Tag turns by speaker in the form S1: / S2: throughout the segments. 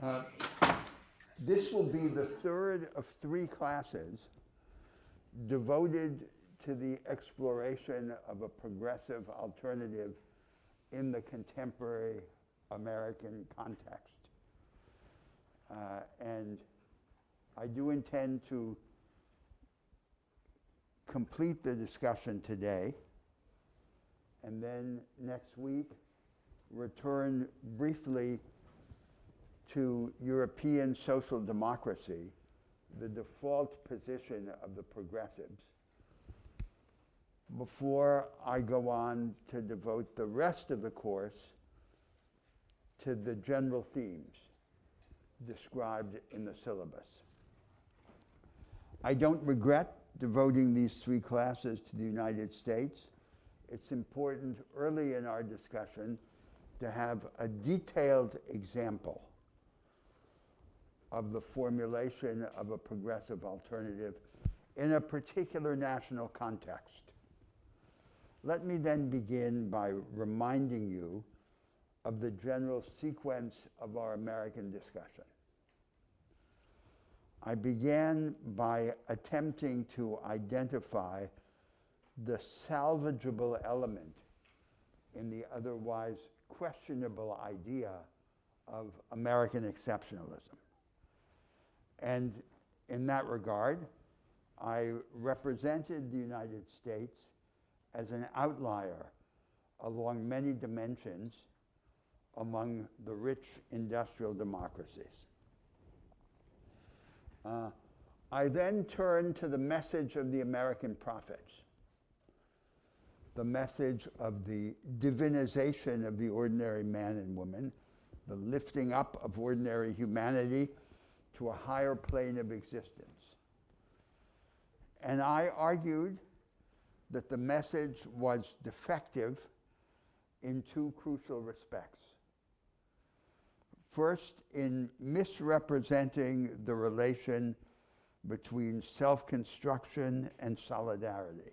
S1: Uh, this will be the third of three classes devoted to the exploration of a progressive alternative in the contemporary American context. And I do intend to complete the discussion today, and then next week return briefly to European social democracy, the default position of the progressives, before I go on to devote the rest of the course to the general themes described in the syllabus. I don't regret devoting these three classes to the United States. It's important early in our discussion to have a detailed example of the formulation of a progressive alternative in a particular national context. Let me then begin by reminding you of the general sequence of our American discussion. I began by attempting to identify the salvageable element in the otherwise questionable idea of American exceptionalism. And in that regard, I represented the United States as an outlier along many dimensions among the rich industrial democracies. I then turned to the message of the American prophets, the message of the divinization of the ordinary man and woman, the lifting up of ordinary humanity to a higher plane of existence. And I argued that the message was defective in two crucial respects. First, in misrepresenting the relation between self-construction and solidarity,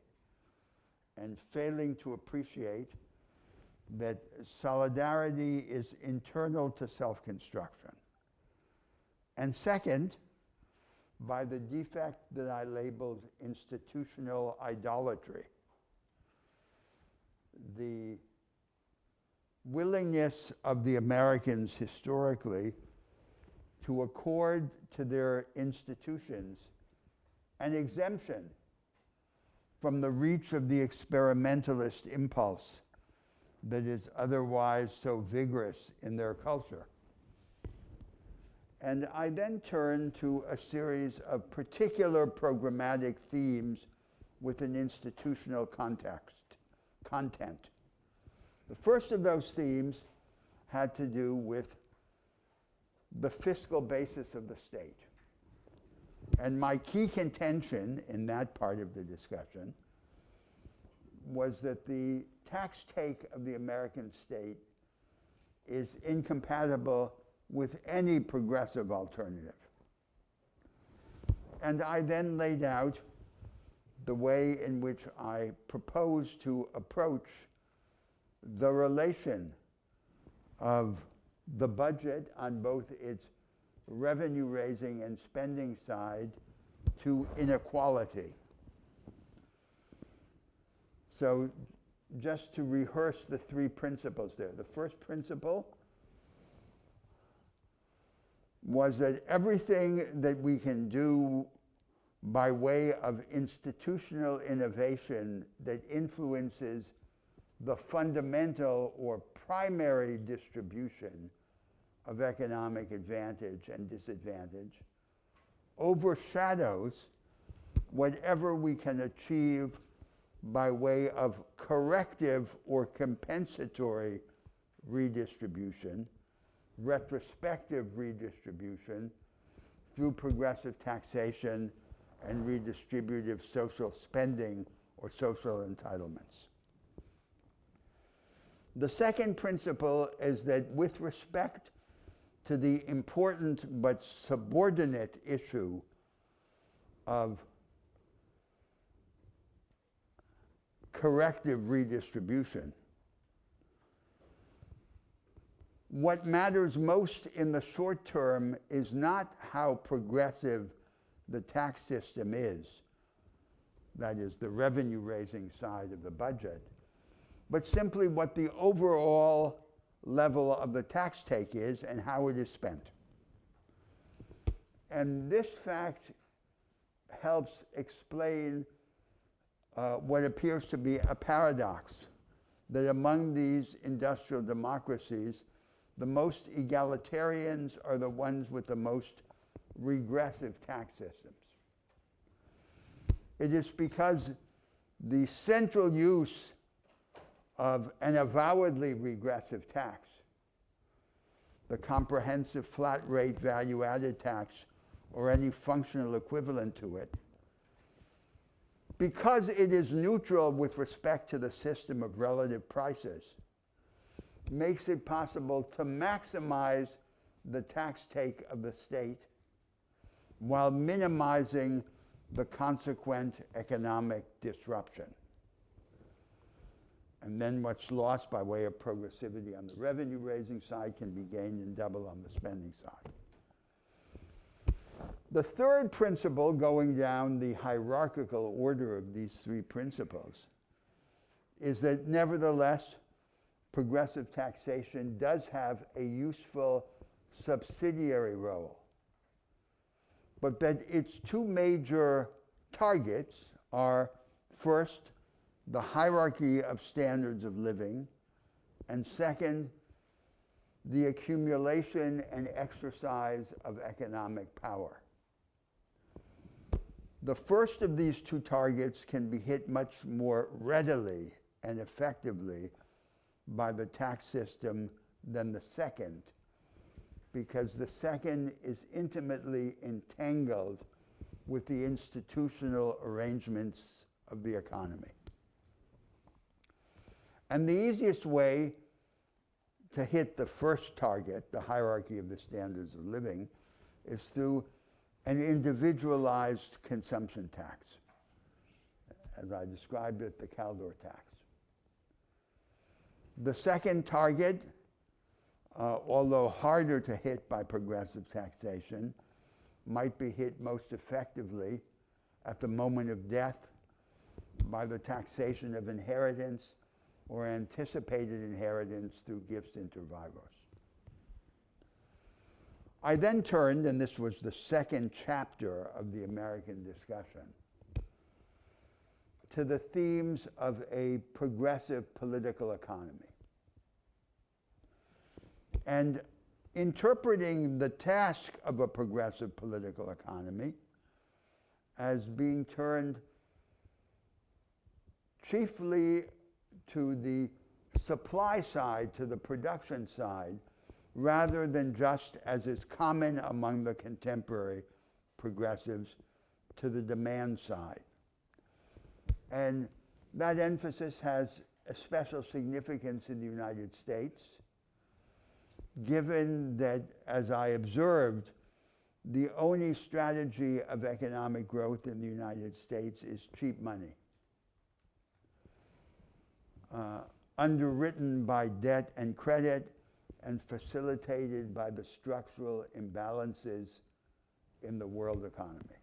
S1: and failing to appreciate that solidarity is internal to self-construction. And second, by the defect that I labeled institutional idolatry, the willingness of the Americans historically to accord to their institutions an exemption from the reach of the experimentalist impulse that is otherwise so vigorous in their culture. And I then turned to a series of particular programmatic themes with an institutional content. The first of those themes had to do with the fiscal basis of the state. And my key contention in that part of the discussion was that the tax take of the American state is incompatible with any progressive alternative. And I then laid out the way in which I propose to approach the relation of the budget on both its revenue raising and spending side to inequality. So just to rehearse the three principles there. The first principle was that everything that we can do by way of institutional innovation that influences the fundamental or primary distribution of economic advantage and disadvantage overshadows whatever we can achieve by way of corrective or compensatory redistribution, retrospective redistribution through progressive taxation and redistributive social spending or social entitlements. The second principle is that with respect to the important but subordinate issue of corrective redistribution, what matters most in the short term is not how progressive the tax system is, that is, the revenue-raising side of the budget, but simply what the overall level of the tax take is and how it is spent. And this fact helps explain what appears to be a paradox, that among these industrial democracies, the most egalitarians are the ones with the most regressive tax systems. It is because the central use of an avowedly regressive tax, the comprehensive flat rate value-added tax, or any functional equivalent to it, because it is neutral with respect to the system of relative prices, makes it possible to maximize the tax take of the state while minimizing the consequent economic disruption. And then what's lost by way of progressivity on the revenue-raising side can be gained in double on the spending side. The third principle, going down the hierarchical order of these three principles, is that nevertheless, progressive taxation does have a useful subsidiary role, but that its two major targets are, first, the hierarchy of standards of living, and second, the accumulation and exercise of economic power. The first of these two targets can be hit much more readily and effectively by the tax system than the second, because the second is intimately entangled with the institutional arrangements of the economy. And the easiest way to hit the first target, the hierarchy of the standards of living, is through an individualized consumption tax. As I described it, the Kaldor tax. The second target, although harder to hit by progressive taxation, might be hit most effectively at the moment of death by the taxation of inheritance or anticipated inheritance through gifts inter vivos. I then turned, and this was the second chapter of the American discussion, to the themes of a progressive political economy. And interpreting the task of a progressive political economy as being turned chiefly to the supply side, to the production side, rather than just, as is common among the contemporary progressives, to the demand side. And that emphasis has a special significance in the United States, given that, as I observed, the only strategy of economic growth in the United States is cheap money, underwritten by debt and credit and facilitated by the structural imbalances in the world economy.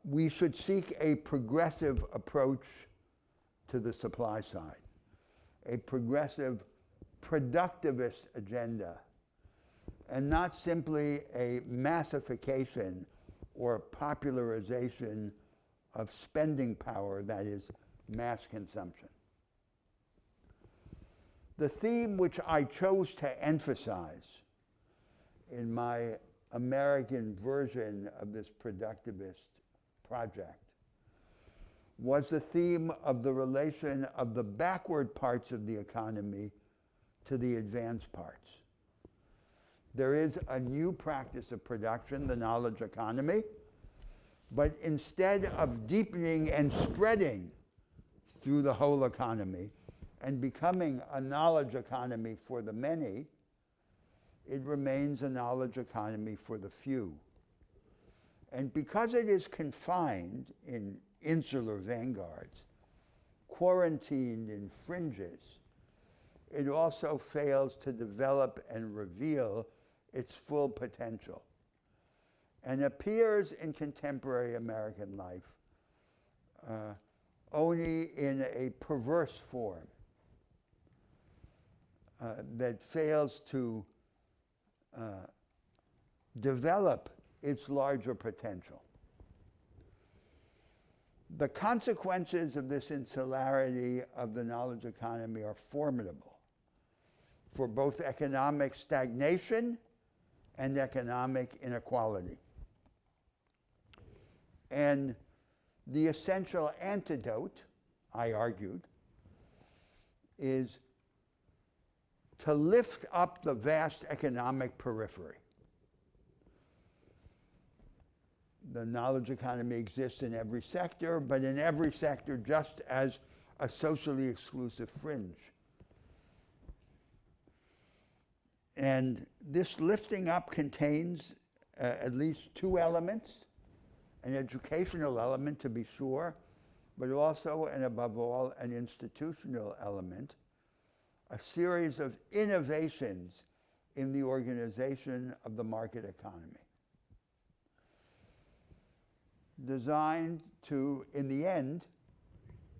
S1: We should seek a progressive approach to the supply side, a progressive productivist agenda, and not simply a massification or popularization of spending power, that is, mass consumption. The theme which I chose to emphasize in my American version of this productivist project was the theme of the relation of the backward parts of the economy to the advanced parts. There is a new practice of production, the knowledge economy, but instead of deepening and spreading through the whole economy and becoming a knowledge economy for the many, it remains a knowledge economy for the few. And because it is confined in insular vanguards, quarantined in fringes, it also fails to develop and reveal its full potential, and appears in contemporary American life only in a perverse form that fails to develop its larger potential. The consequences of this insularity of the knowledge economy are formidable for both economic stagnation and economic inequality. And the essential antidote, I argued, is to lift up the vast economic periphery. The knowledge economy exists in every sector, but in every sector just as a socially exclusive fringe. And this lifting up contains at least two elements: an educational element, to be sure, but also, and above all, an institutional element, a series of innovations in the organization of the market economy, designed to, in the end,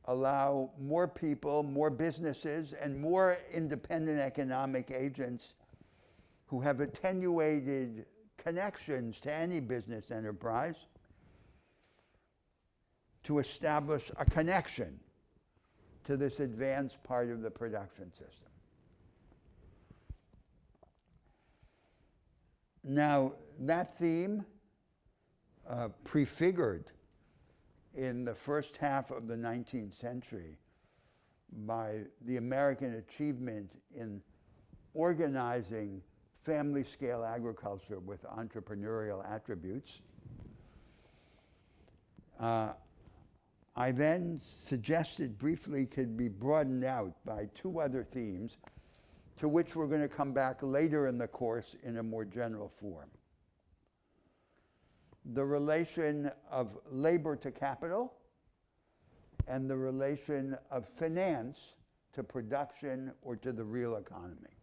S1: allow more people, more businesses, and more independent economic agents who have attenuated connections to any business enterprise to establish a connection to this advanced part of the production system. Now, that theme, prefigured in the first half of the 19th century by the American achievement in organizing family-scale agriculture with entrepreneurial attributes, I then suggested briefly could be broadened out by two other themes to which we're going to come back later in the course in a more general form. The relation of labor to capital and the relation of finance to production or to the real economy.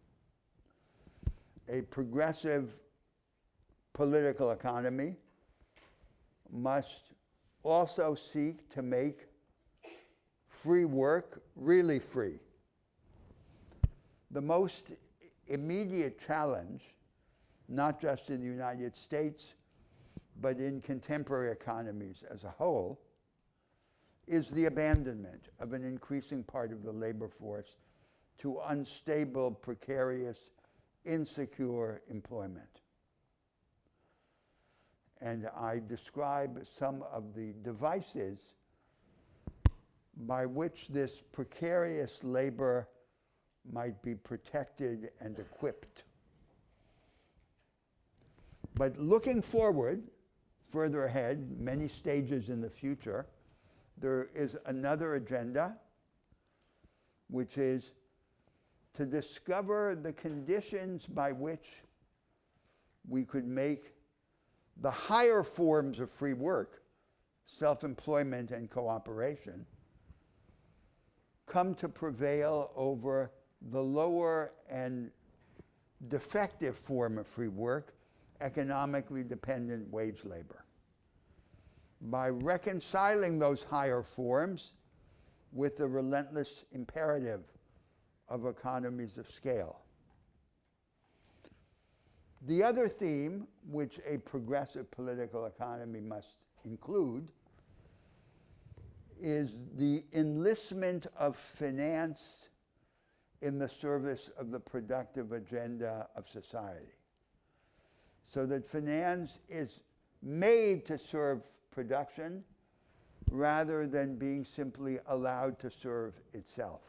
S1: A progressive political economy must also seek to make free work really free. The most immediate challenge, not just in the United States, but in contemporary economies as a whole, is the abandonment of an increasing part of the labor force to unstable, precarious, insecure employment. And I describe some of the devices by which this precarious labor might be protected and equipped. But looking forward, further ahead, many stages in the future, there is another agenda, which is to discover the conditions by which we could make the higher forms of free work, self-employment and cooperation, come to prevail over the lower and defective form of free work, economically dependent wage labor. By reconciling those higher forms with the relentless imperative of economies of scale. The other theme, which a progressive political economy must include, is the enlistment of finance in the service of the productive agenda of society. So that finance is made to serve production rather than being simply allowed to serve itself,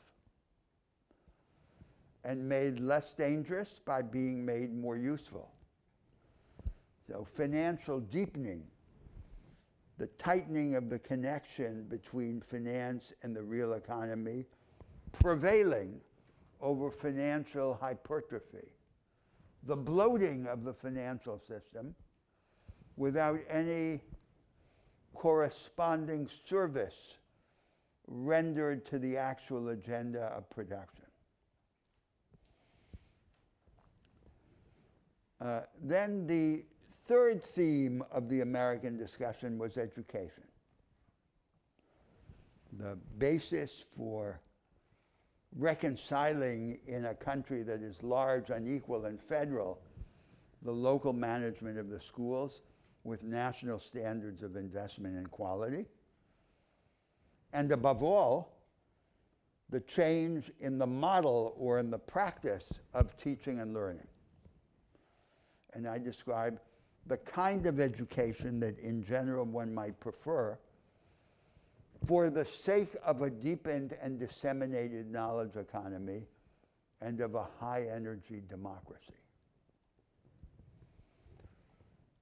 S1: and made less dangerous by being made more useful. So financial deepening, the tightening of the connection between finance and the real economy, prevailing over financial hypertrophy, the bloating of the financial system without any corresponding service rendered to the actual agenda of production. Then the third theme of the American discussion was education. The basis for reconciling in a country that is large, unequal, and federal, the local management of the schools with national standards of investment and quality. And above all, the change in the model or in the practice of teaching and learning. And I describe the kind of education that in general one might prefer for the sake of a deepened and disseminated knowledge economy and of a high-energy democracy,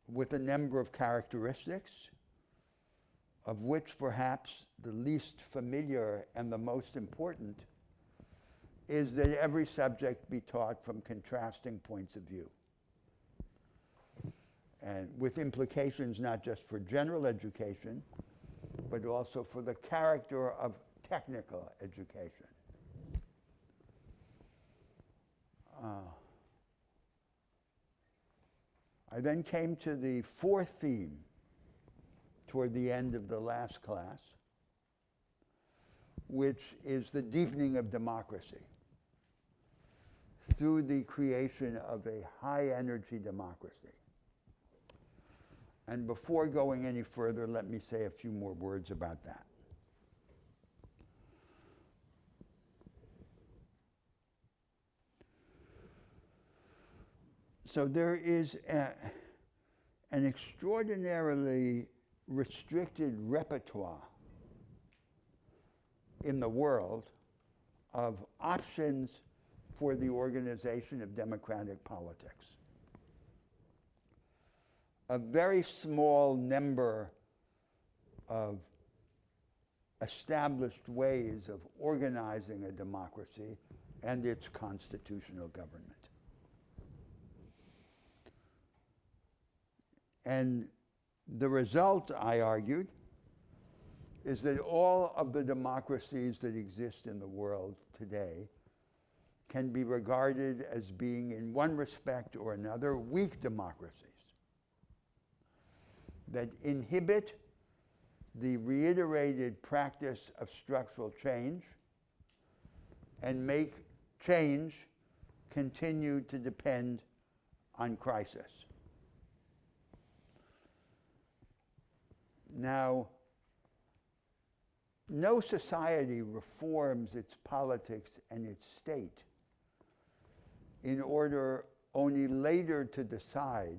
S1: with a number of characteristics, of which perhaps the least familiar and the most important is that every subject be taught from contrasting points of view, and with implications not just for general education, but also for the character of technical education. I then came to the fourth theme toward the end of the last class, which is the deepening of democracy through the creation of a high-energy democracy. And before going any further, let me say a few more words about that. So there is an extraordinarily restricted repertoire in the world of options for the organization of democratic politics. A very small number of established ways of organizing a democracy and its constitutional government. And the result, I argued, is that all of the democracies that exist in the world today can be regarded as being, in one respect or another, weak democracies that inhibit the reiterated practice of structural change and make change continue to depend on crisis. Now, no society reforms its politics and its state in order only later to decide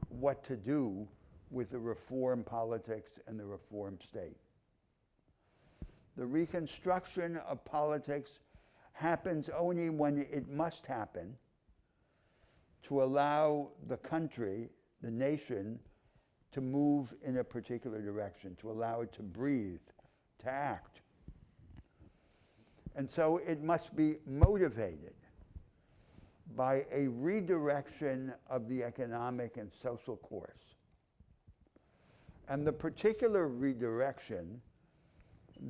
S1: what to do with the reform politics and the reform state. The reconstruction of politics happens only when it must happen to allow the country, the nation, to move in a particular direction, to allow it to breathe, to act. And so it must be motivated by a redirection of the economic and social course. And the particular redirection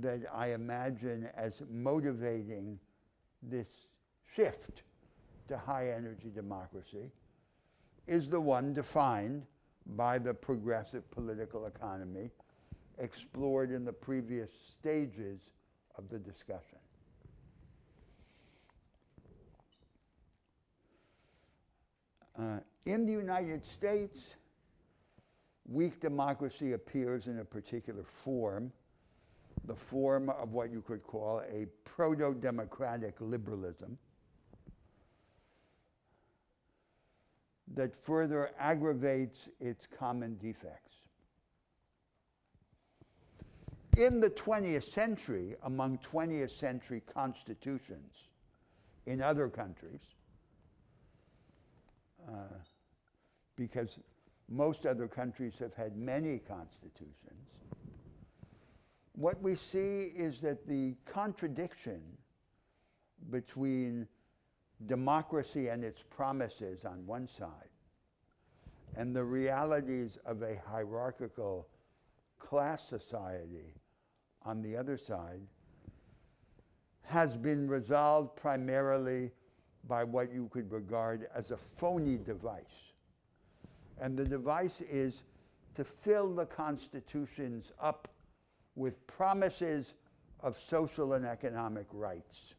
S1: that I imagine as motivating this shift to high-energy democracy is the one defined by the progressive political economy explored in the previous stages of the discussion. In the United States, weak democracy appears in a particular form, the form of what you could call a proto-democratic liberalism that further aggravates its common defects. In the 20th century, among 20th century constitutions in other countries, because most other countries have had many constitutions, what we see is that the contradiction between democracy and its promises on one side and the realities of a hierarchical class society on the other side has been resolved primarily by what you could regard as a phony device And the device is to fill the constitutions up with promises of social and economic rights.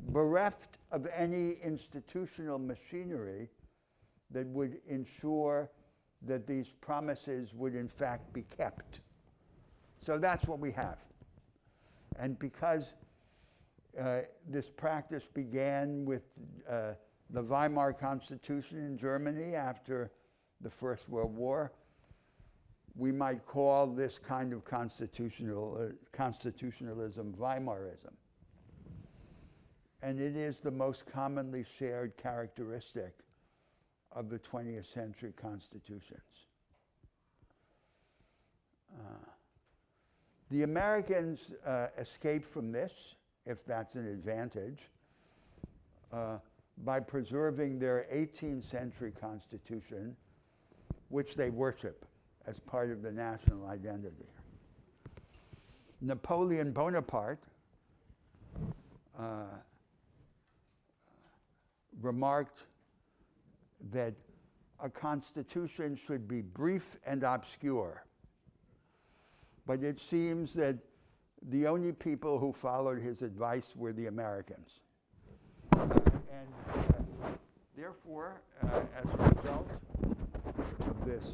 S1: Bereft of any institutional machinery that would ensure that these promises would in fact be kept. So that's what we have. And because this practice began with the Weimar Constitution in Germany after the First World War, we might call this kind of constitutionalism Weimarism. And it is the most commonly shared characteristic of the 20th century constitutions. The Americans escaped from this, if that's an advantage, by preserving their 18th century constitution, which they worship as part of the national identity. Napoleon Bonaparte remarked that a constitution should be brief and obscure. But it seems that the only people who followed his advice were the Americans. Therefore, as a result of this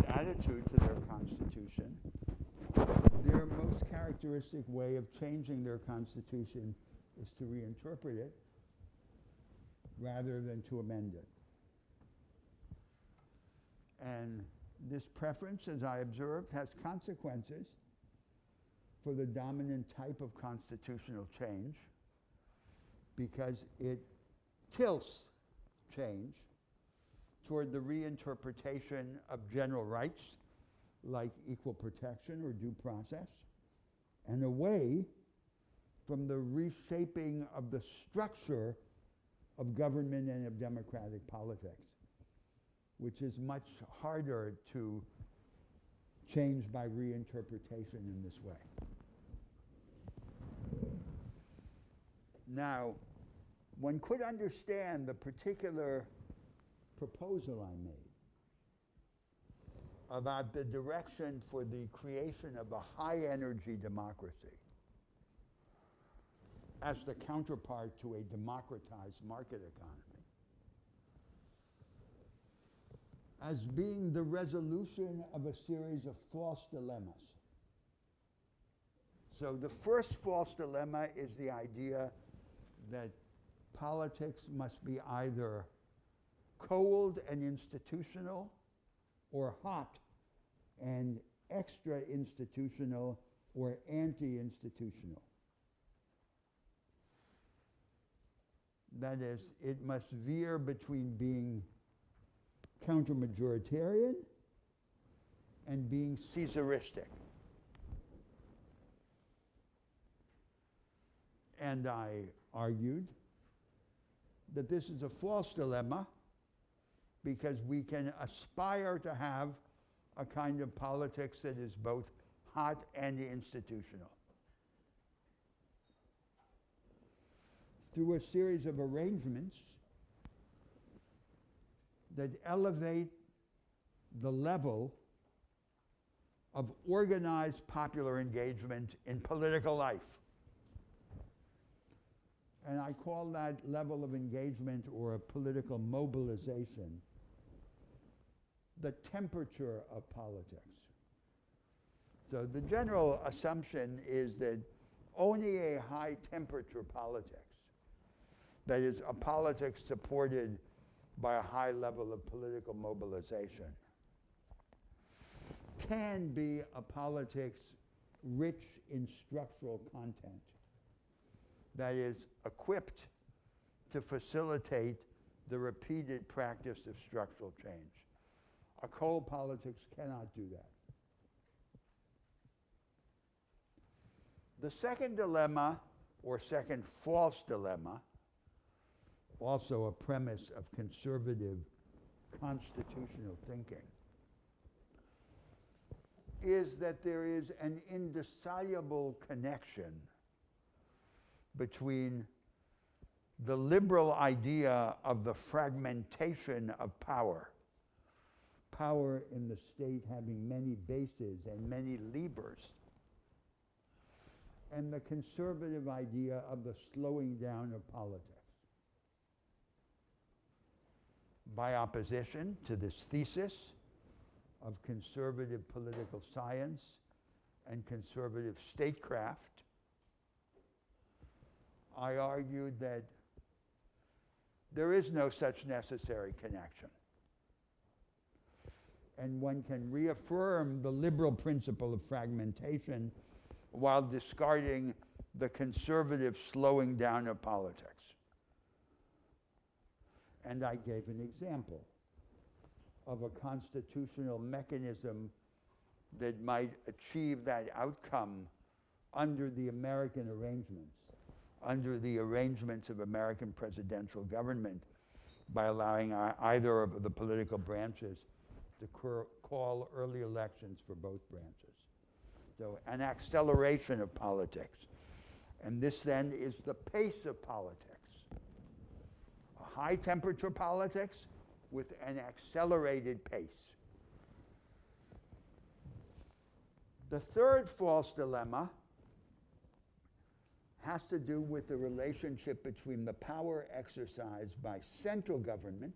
S1: attitude to their constitution, their most characteristic way of changing their constitution is to reinterpret it rather than to amend it. And this preference, as I observed, has consequences for the dominant type of constitutional change because it tilts change toward the reinterpretation of general rights like equal protection or due process, and away from the reshaping of the structure of government and of democratic politics, which is much harder to change by reinterpretation in this way. Now, one could understand the particular proposal I made about the direction for the creation of a high-energy democracy as the counterpart to a democratized market economy, as being the resolution of a series of false dilemmas. So the first false dilemma is the idea that politics must be either cold and institutional or hot and extra institutional or anti-institutional. That is, it must veer between being counter-majoritarian and being Caesaristic. And I argued that this is a false dilemma because we can aspire to have a kind of politics that is both hot and institutional. Through a series of arrangements that elevate the level of organized popular engagement in political life. And I call that level of engagement or political mobilization the temperature of politics. So the general assumption is that only a high temperature politics, that is, a politics supported by a high level of political mobilization, can be a politics rich in structural content, that is, equipped to facilitate the repeated practice of structural change. A cold politics cannot do that. The second dilemma, or second false dilemma, also a premise of conservative constitutional thinking, is that there is an indissoluble connection between the liberal idea of the fragmentation of power, power in the state having many bases and many levers, and the conservative idea of the slowing down of politics. By opposition to this thesis of conservative political science and conservative statecraft, I argued that there is no such necessary connection. And one can reaffirm the liberal principle of fragmentation while discarding the conservative slowing down of politics. And I gave an example of a constitutional mechanism that might achieve that outcome under the American arrangements, under the arrangements of American presidential government, by allowing either of the political branches to call early elections for both branches. So an acceleration of politics. And this then is the pace of politics. A high temperature politics with an accelerated pace. The third false dilemma has to do with the relationship between the power exercised by central government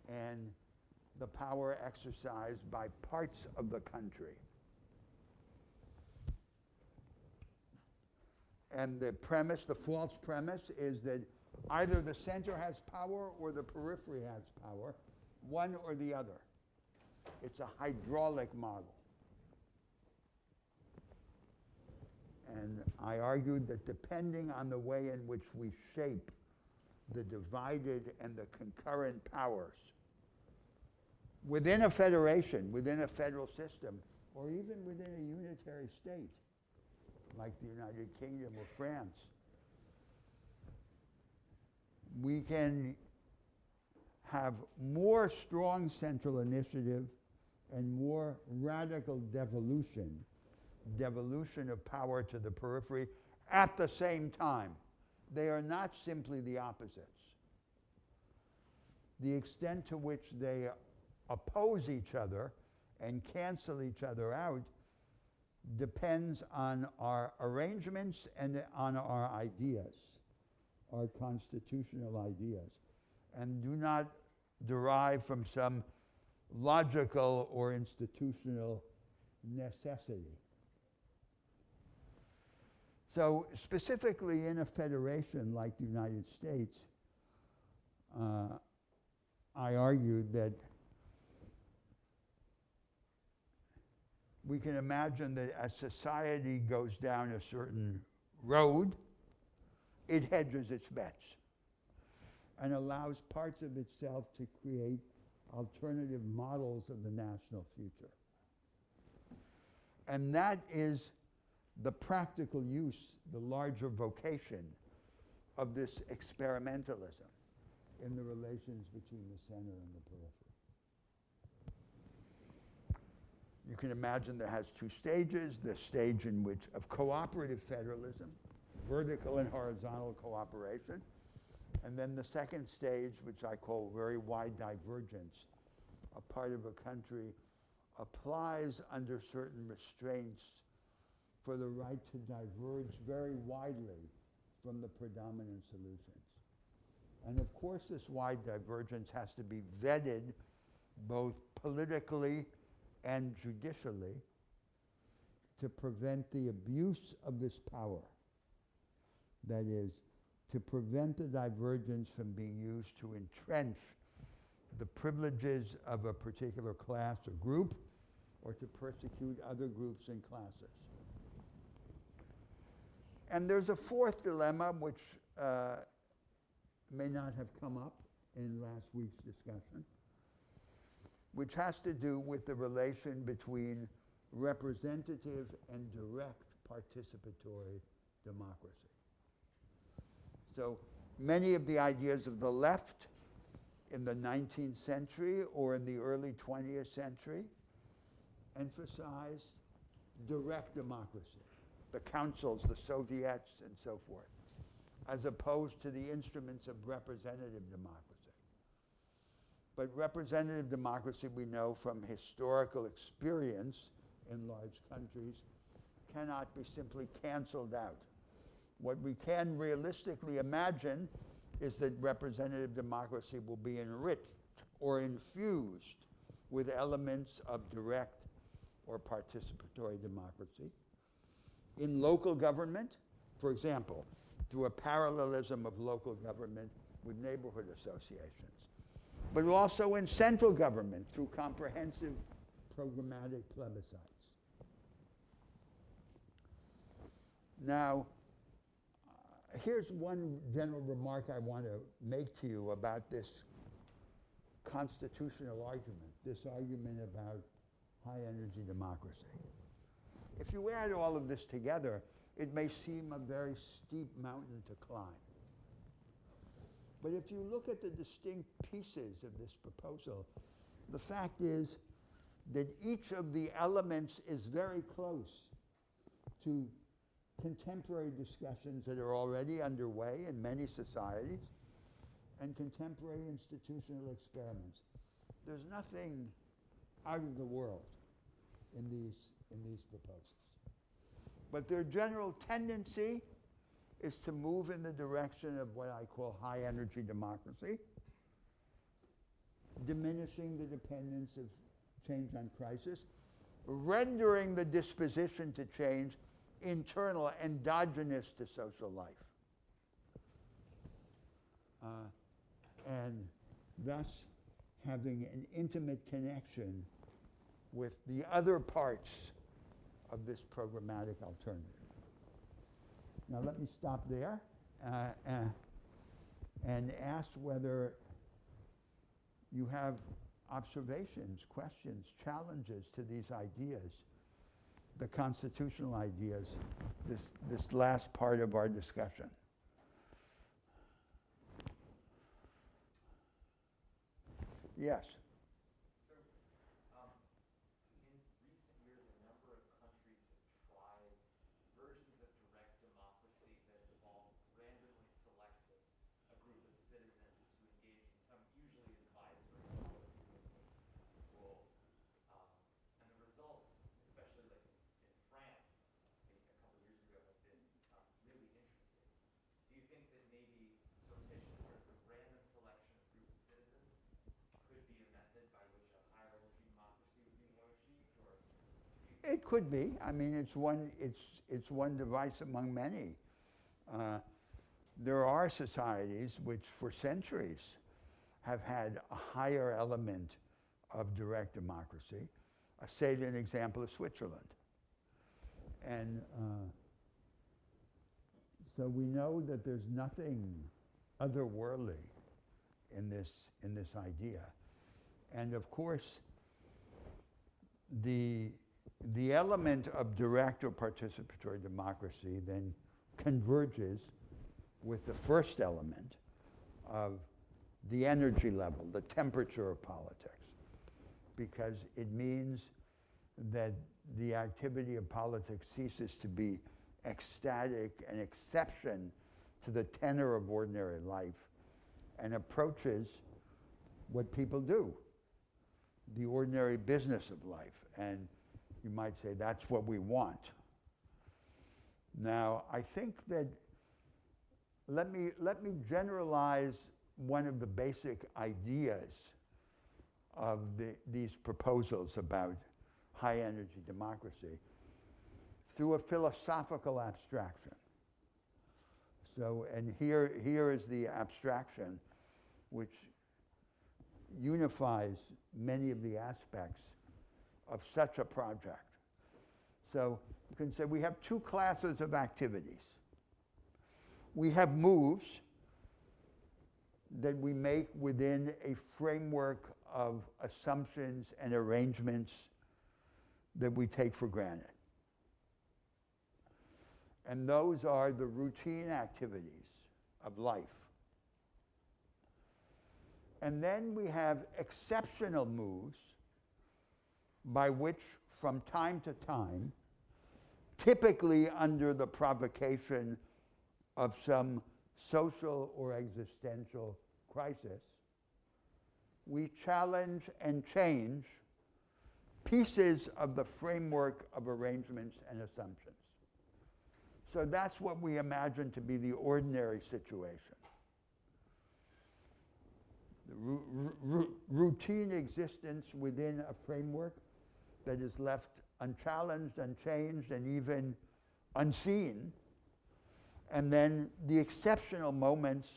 S1: and the power exercised by parts of the country. And the premise, the false premise, is that either the center has power or the periphery has power, one or the other. It's a hydraulic model. And I argued that depending on the way in which we shape the divided and the concurrent powers within a federation, within a federal system, or even within a unitary state, like the United Kingdom or France, we can have more strong central initiative and more radical devolution of power to the periphery at the same time. They are not simply the opposites. The extent to which they oppose each other and cancel each other out depends on our arrangements and on our ideas, our constitutional ideas, and do not derive from some logical or institutional necessity. So specifically in a federation like the United States, I argued that we can imagine that as society goes down a certain road, it hedges its bets and allows parts of itself to create alternative models of the national future. And that is the practical use, the larger vocation of this experimentalism in the relations between the center and the periphery. You can imagine that has two stages, the stage in which of cooperative federalism, vertical and horizontal cooperation, and then the second stage, which I call very wide divergence. A part of a country applies under certain restraints for the right to diverge very widely from the predominant solutions. And of course, this wide divergence has to be vetted both politically and judicially to prevent the abuse of this power. That is, to prevent the divergence from being used to entrench the privileges of a particular class or group, or to persecute other groups and classes. And there's a fourth dilemma which may not have come up in last week's discussion, which has to do with the relation between representative and direct participatory democracy. So many of the ideas of the left in the 19th century or in the early 20th century emphasized direct democracy, the councils, the Soviets, and so forth. as opposed to the instruments of representative democracy. But representative democracy, we know from historical experience in large countries, cannot be simply canceled out. What we can realistically imagine is that representative democracy will be enriched or infused with elements of direct or participatory democracy. In local government, for example, through a parallelism of local government with neighborhood associations, but also in central government through comprehensive programmatic plebiscites. Now, here's one general remark I want to make to you about this constitutional argument, this argument about high energy democracy. If you add all of this together, it may seem a very steep mountain to climb. But if you look at the distinct pieces of this proposal, the fact is that each of the elements is very close to contemporary discussions that are already underway in many societies and contemporary institutional experiments. There's nothing out of the world in these proposals. But their general tendency is to move in the direction of what I call high energy democracy, diminishing the dependence of change on crisis, rendering the disposition to change internal, endogenous to social life. And thus having an intimate connection with the other parts of this programmatic alternative. Now let me stop there and ask whether you have observations, questions, challenges to these ideas, the constitutional ideas, this last part of our discussion. Yes. It could be. I mean, it's one device among many. There are societies which, for centuries, have had a higher element of direct democracy. I say an example of Switzerland, and so we know that there's nothing otherworldly in this idea, and of course, the element of direct or participatory democracy then converges with the first element of the energy level, the temperature of politics, because it means that the activity of politics ceases to be ecstatic, an exception to the tenor of ordinary life, and approaches what people do, the ordinary business of life. And you might say that's what we want. Now, I think that let me generalize one of the basic ideas of these proposals about high energy democracy through a philosophical abstraction. So, and here is the abstraction which unifies many of the aspects of such a project. So you can say we have two classes of activities. We have moves that we make within a framework of assumptions and arrangements that we take for granted. And those are the routine activities of life. And then we have exceptional moves by which, from time to time, typically under the provocation of some social or existential crisis, we challenge and change pieces of the framework of arrangements and assumptions. So that's what we imagine to be the ordinary situation. The routine existence within a framework that is left unchallenged, unchanged, and even unseen. And then the exceptional moments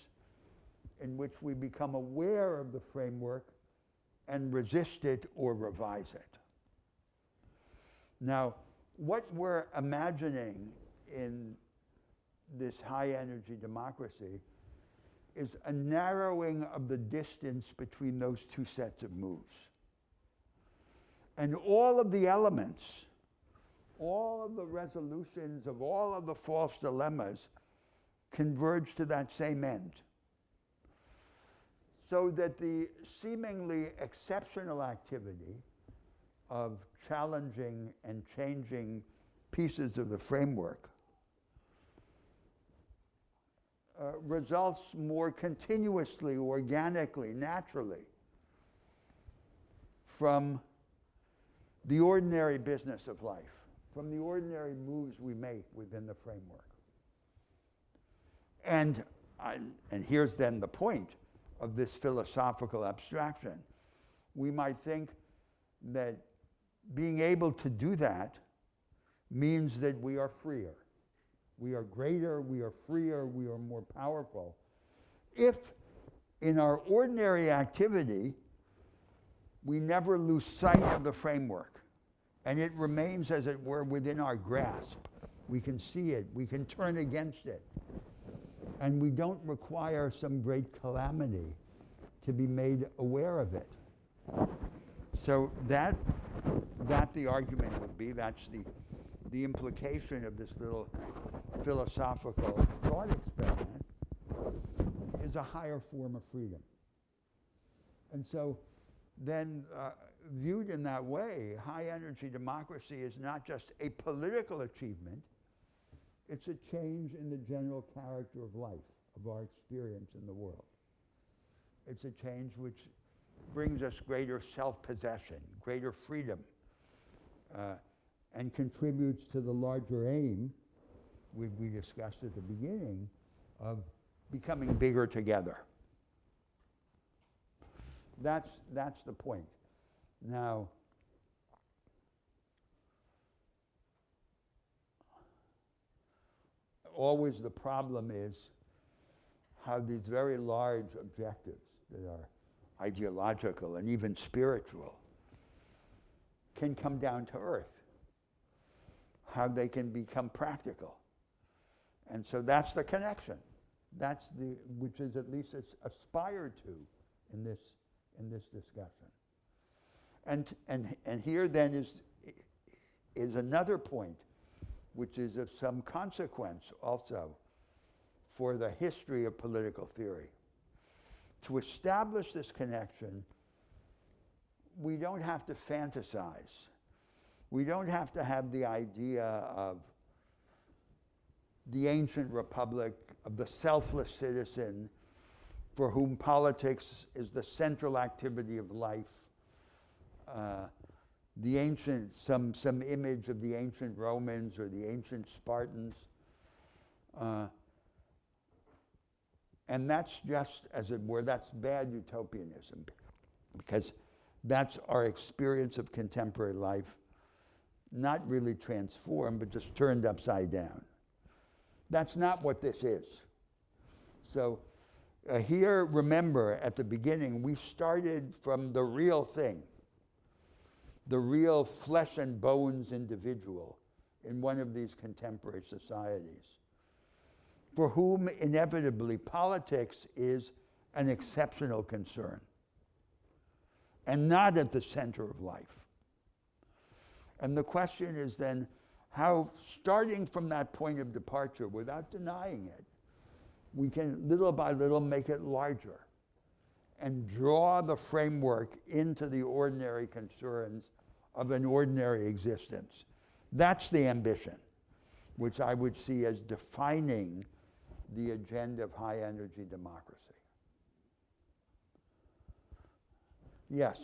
S1: in which we become aware of the framework and resist it or revise it. Now, what we're imagining in this high energy democracy is a narrowing of the distance between those two sets of moves. And all of the elements, all of the resolutions of all of the false dilemmas converge to that same end. So that the seemingly exceptional activity of challenging and changing pieces of the framework results more continuously, organically, naturally from the ordinary business of life, from the ordinary moves we make within the framework. And here's then the point of this philosophical abstraction. We might think that being able to do that means that we are freer. We are greater, we are freer, we are more powerful. If in our ordinary activity, we never lose sight of the framework, and it remains, as it were, within our grasp. We can see it, we can turn against it, and we don't require some great calamity to be made aware of it. So that the argument would be, that's the implication of this little philosophical thought experiment, is a higher form of freedom. And so then viewed in that way, high energy democracy is not just a political achievement, it's a change in the general character of life, of our experience in the world. It's a change which brings us greater self-possession, greater freedom, and contributes to the larger aim we discussed at the beginning of becoming bigger together. That's the point. Now, always the problem is how these very large objectives that are ideological and even spiritual can come down to earth, how they can become practical. And so that's the connection. That's which is at least it's aspired to in this discussion. And here then is another point which is of some consequence also for the history of political theory. To establish this connection, we don't have to fantasize. We don't have to have the idea of the ancient republic, of the selfless citizen for whom politics is the central activity of life. The ancient, some image of the ancient Romans or the ancient Spartans. And that's just, as it were, that's bad utopianism, because that's our experience of contemporary life, not really transformed, but just turned upside down. That's not what this is. So here, remember, at the beginning, we started from the real thing, the real flesh and bones individual in one of these contemporary societies, for whom inevitably politics is an exceptional concern and not at the center of life. And the question is then how, starting from that point of departure without denying it, we can little by little make it larger and draw the framework into the ordinary concerns of an ordinary existence. That's the ambition, which I would see as defining the agenda of high energy democracy. Yes.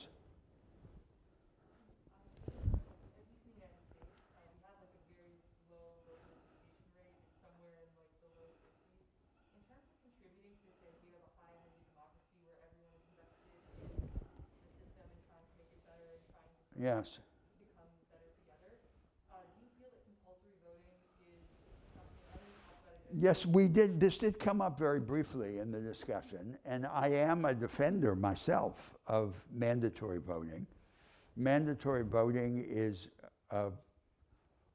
S1: Yes. Yes, we did. This did come up very briefly in the discussion, and I am a defender myself of mandatory voting. Mandatory voting is an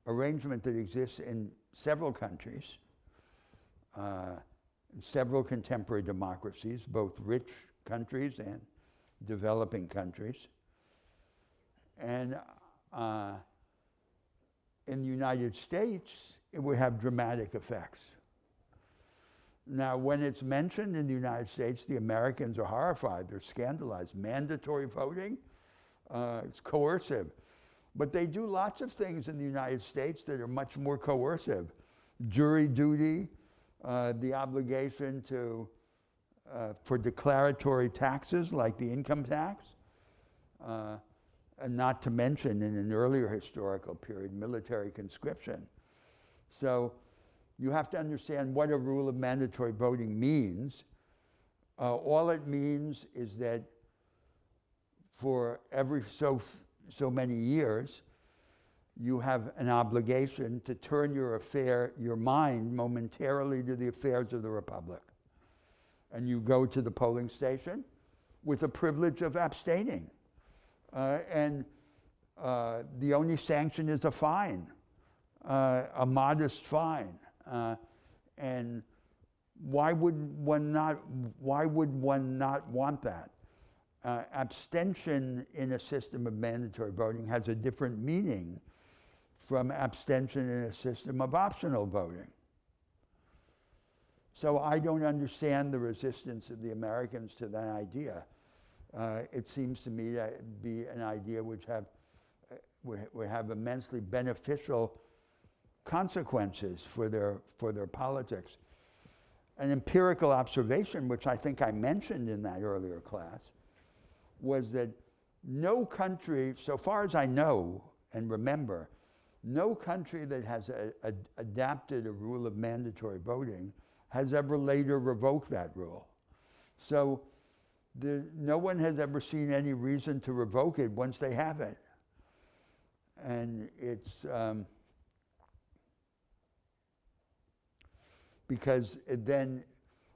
S1: arrangement that exists in several countries, several contemporary democracies, both rich countries and developing countries. And in the United States, it would have dramatic effects. Now, when it's mentioned in the United States, the Americans are horrified. They're scandalized. Mandatory voting, it's coercive. But they do lots of things in the United States that are much more coercive. Jury duty, the obligation to, for declaratory taxes like the income tax, and not to mention in an earlier historical period, military conscription. So you have to understand what a rule of mandatory voting means. All it means is that for every so many years, you have an obligation to turn your mind momentarily to the affairs of the Republic. And you go to the polling station with the privilege of abstaining. And the only sanction is a fine, a modest fine. And why would one not want that? Abstention in a system of mandatory voting has a different meaning from abstention in a system of optional voting. So I don't understand the resistance of the Americans to that idea. It seems to me to be an idea which would have immensely beneficial consequences for their politics. An empirical observation, which I think I mentioned in that earlier class, was that no country, so far as I know and remember, no country that has adapted a rule of mandatory voting has ever later revoked that rule. So no one has ever seen any reason to revoke it once they have it. And it's because then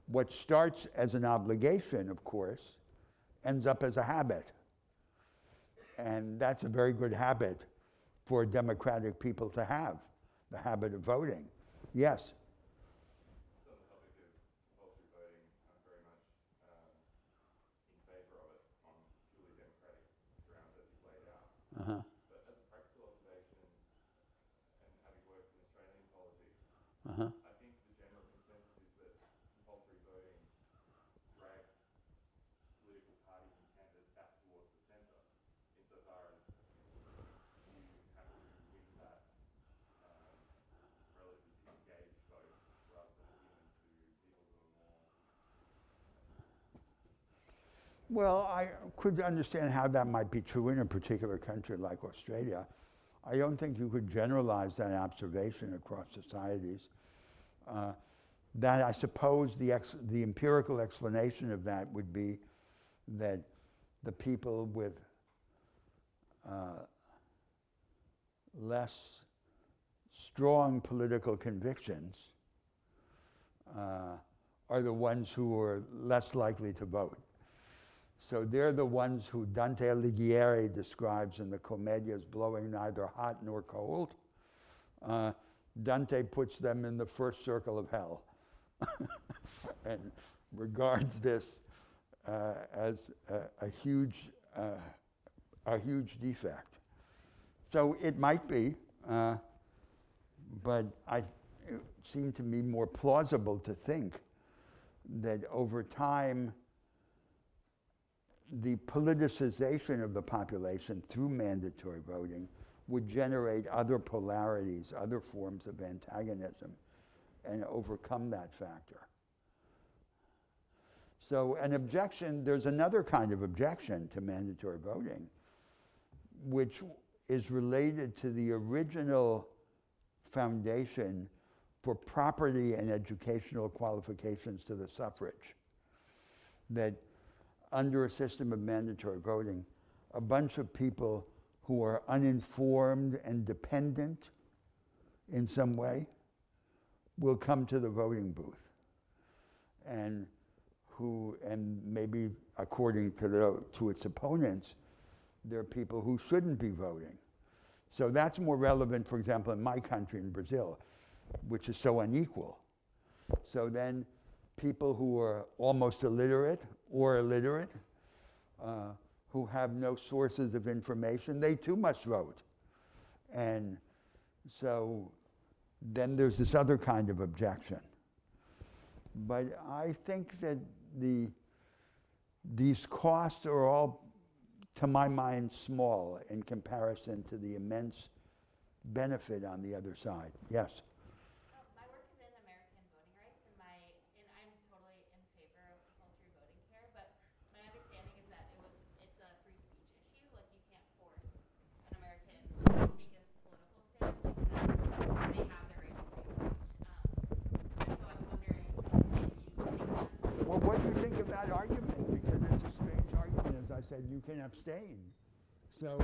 S1: what starts as an obligation, of course, ends up as a habit. And that's a very good habit for democratic people to have, the habit of voting. Yes?
S2: So on the topic of compulsory voting, I'm very much in favour of it on purely democratic grounds as you've laid out.
S1: Uh-huh.
S2: But as a practical observation, and having worked in Australian politics,
S1: Uh-huh.
S2: I think the general consensus is that compulsory voting drags political parties and candidates back towards the centre, insofar as you have to win that relatively disengaged vote rather than appealing to people who are more.
S1: Well, I could understand how that might be true in a particular country like Australia. I don't think you could generalize that observation across societies. That I suppose the empirical explanation of that would be that the people with less strong political convictions are the ones who are less likely to vote. So they're the ones who Dante Alighieri describes in the Commedia as blowing neither hot nor cold. Dante puts them in the first circle of hell and regards this as a huge defect. So it might be, but it seemed to me more plausible to think that over time, the politicization of the population through mandatory voting would generate other polarities, other forms of antagonism, and overcome that factor. So an objection, there's another kind of objection to mandatory voting, which is related to the original foundation for property and educational qualifications to the suffrage. That under a system of mandatory voting, a bunch of people who are uninformed and dependent in some way will come to the voting booth, and maybe according to its opponents, there are people who shouldn't be voting. So that's more relevant, for example, in my country, in Brazil, which is so unequal. So then people who are almost illiterate or illiterate, who have no sources of information, they too must vote. And so then there's this other kind of objection. But I think that these costs are all, to my mind, small in comparison to the immense benefit on the other side. Yes?
S3: My work is in American voting rights, and I'm totally in favor of compulsory voting here, but my understanding is that it's a free speech issue. Like, you can't force an American to take a political stance because they have their right to free speech. And so I'm wondering if you think that.
S1: Well, what do you think of that argument? Because it's a strange argument. As I said, you can abstain. So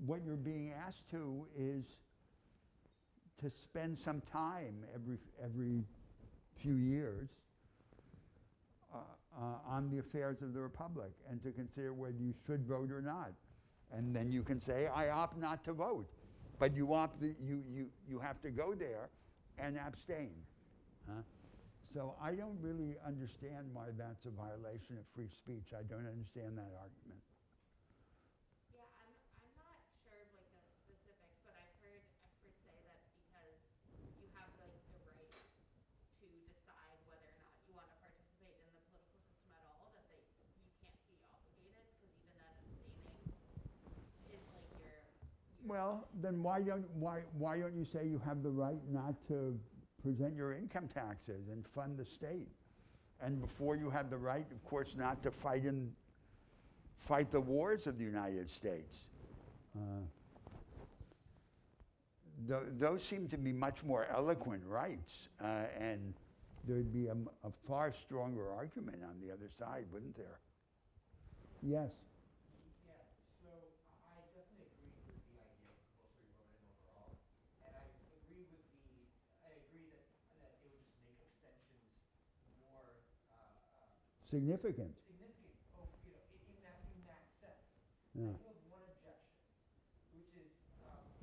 S1: what you're being asked to is to spend some time every few years on the affairs of the Republic and to consider whether you should vote or not. And then you can say, I opt not to vote. But you have to go there and abstain. So I don't really understand why that's a violation of free speech. I don't understand that argument.
S3: Yeah, I'm not sure of like the specifics, but I've heard experts say that because you have like the right to decide whether or not you want to participate in the political system at all, that you can't be obligated, because even then abstaining is like your
S1: Well, then why don't you say you have the right not to present your income taxes and fund the state? And before you had the right, of course, not to fight the wars of the United States. Those seem to be much more eloquent rights, and there'd be a far stronger argument on the other side, wouldn't there? Yes.
S4: Yeah, so I definitely agree with the idea of compulsory voting overall, and I agree that it would just make abstentions more
S1: Significant.
S4: significant. In that sense.
S1: Yeah.
S4: I do have one objection, which is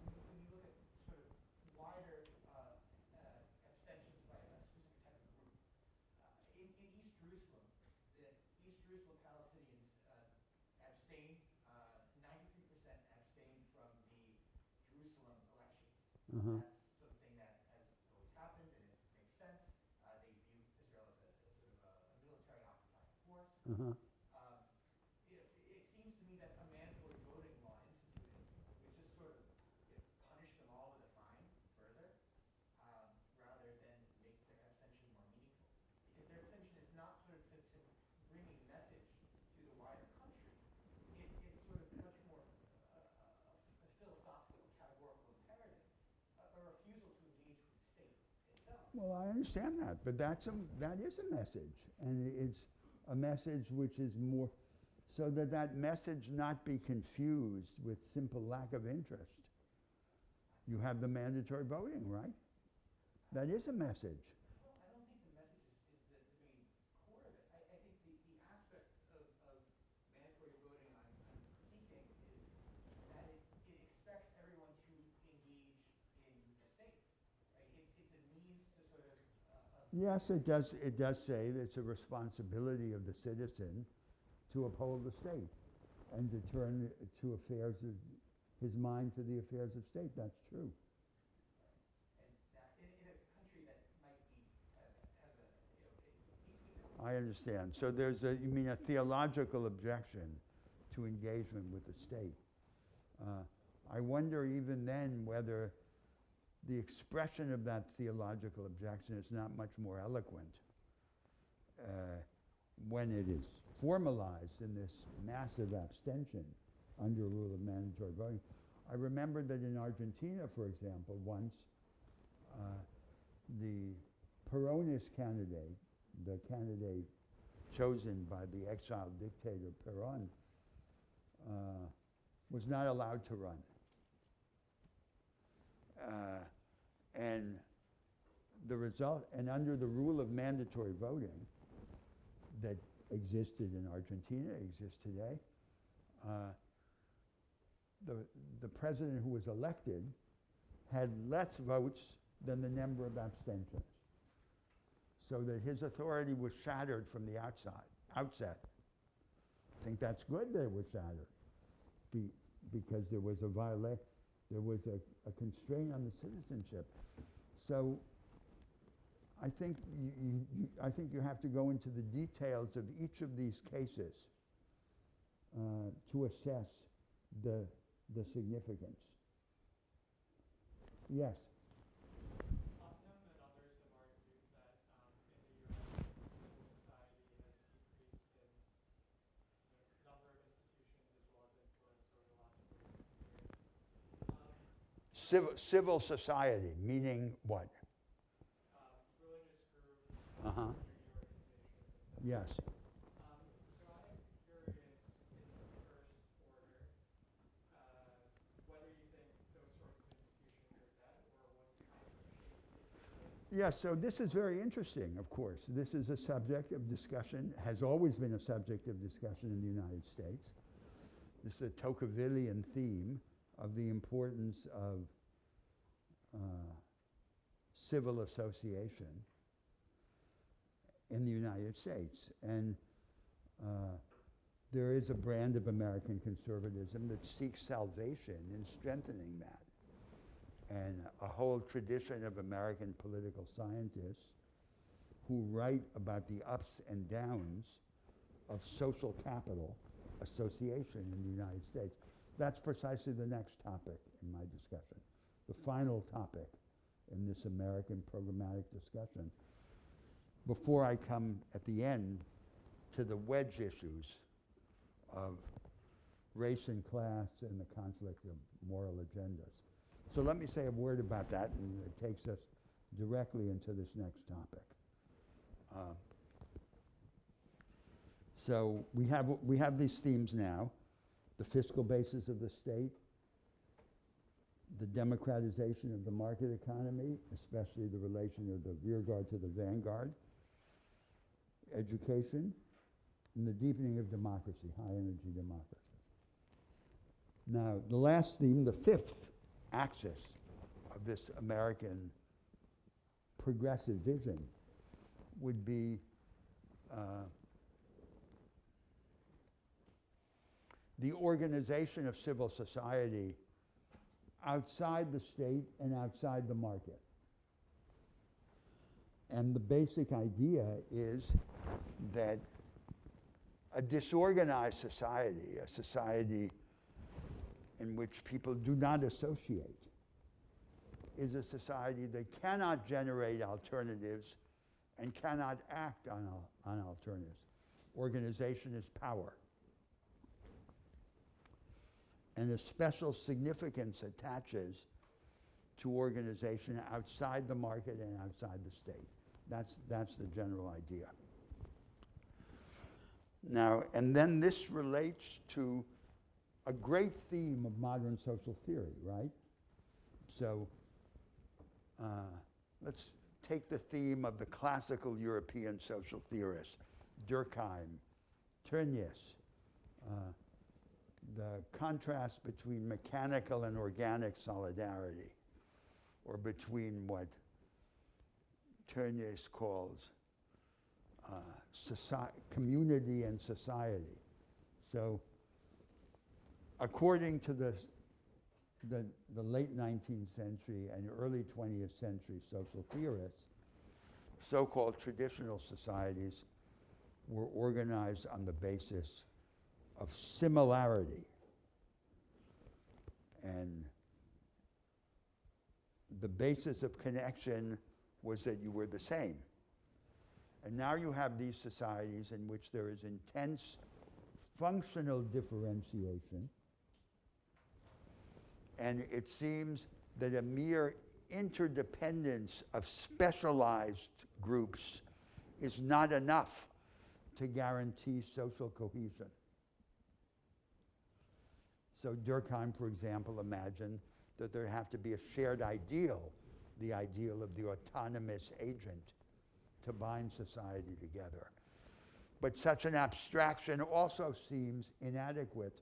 S4: when you look at sort of wider abstentions by a specific type of group. In East Jerusalem, the East Jerusalem Palestinians abstained. 93% abstained from the Jerusalem elections.
S1: Uh-huh.
S4: That's something that has always happened, and it makes sense. They view Israel as a sort of a military occupying force.
S1: Uh-huh.
S4: It seems to me that a mandatory voting law instituted would just sort of punish them all with a fine further, rather than make their abstention more meaningful. Because their abstention is not sort of to bring a message to the wider country. It's sort of much more a philosophical, categorical imperative, a refusal to engage with the state itself.
S1: Well, I understand that, but that is a message, and it's a message which is more, so that message not be confused with simple lack of interest. You have the mandatory voting, right? That is a message.
S4: Well, I don't think the message is the main core of it. I think the aspect of mandatory voting I'm critiquing is that it expects everyone to engage in the state. Right? It's a means to sort of
S1: Yes, it does say that it's a responsibility of the citizen to uphold the state and to turn to affairs of his mind to the affairs of state. That's true.
S4: and that in a country that might be have a
S1: I understand. So you mean a theological objection to engagement with the state. I wonder even then whether the expression of that theological objection is not much more eloquent when it is formalized in this massive abstention under rule of mandatory voting. I remember that in Argentina, for example, once the Peronist candidate, the candidate chosen by the exiled dictator Peron, was not allowed to run. And the result, and under the rule of mandatory voting that existed in Argentina, exists today, the president who was elected had less votes than the number of abstentions, so that his authority was shattered from the outset. I think that's good that it was shattered, because there was a constraint on the citizenship. So I think you have to go into the details of each of these cases to assess the significance. Yes.
S5: Putnam and others have argued that in the U.S. civil society has decreased in the number of institutions as well as influence over the last 40 years.
S1: Civil society, meaning what?
S5: Religious groups,
S1: Uh-huh.
S5: community organizations.
S1: Yes.
S5: So I'm curious, in the first order, whether you think those sorts of institutions are dead or what kind of shape they take.
S1: Yes, so this is very interesting, of course. This is a subject of discussion, has always been a subject of discussion in the United States. This is a Tocquevillian theme of the importance of civil association in the United States. And there is a brand of American conservatism that seeks salvation in strengthening that. And a whole tradition of American political scientists who write about the ups and downs of social capital association in the United States. That's precisely the next topic in my discussion, the final topic in this American programmatic discussion, before I come at the end to the wedge issues of race and class and the conflict of moral agendas. So let me say a word about that, and it takes us directly into this next topic. So we have these themes now: the fiscal basis of the state, the democratization of the market economy, especially the relation of the rearguard to the vanguard, education, and the deepening of democracy, high-energy democracy. Now, the last theme, the fifth axis of this American progressive vision, would be the organization of civil society outside the state and outside the market. And the basic idea is that a disorganized society, a society in which people do not associate, is a society that cannot generate alternatives and cannot act on alternatives. Organization is power. And a special significance attaches to organization outside the market and outside the state. That's the general idea. Now, and then this relates to a great theme of modern social theory, right? So let's take the theme of the classical European social theorists, Durkheim, Tönnies, the contrast between mechanical and organic solidarity, or between what Tönnies calls community and society. So according to the late 19th century and early 20th century social theorists, so-called traditional societies were organized on the basis of similarity. And the basis of connection was that you were the same. And now you have these societies in which there is intense functional differentiation, and it seems that a mere interdependence of specialized groups is not enough to guarantee social cohesion. So Durkheim, for example, imagined that there have to be a shared ideal, the ideal of the autonomous agent, to bind society together. But such an abstraction also seems inadequate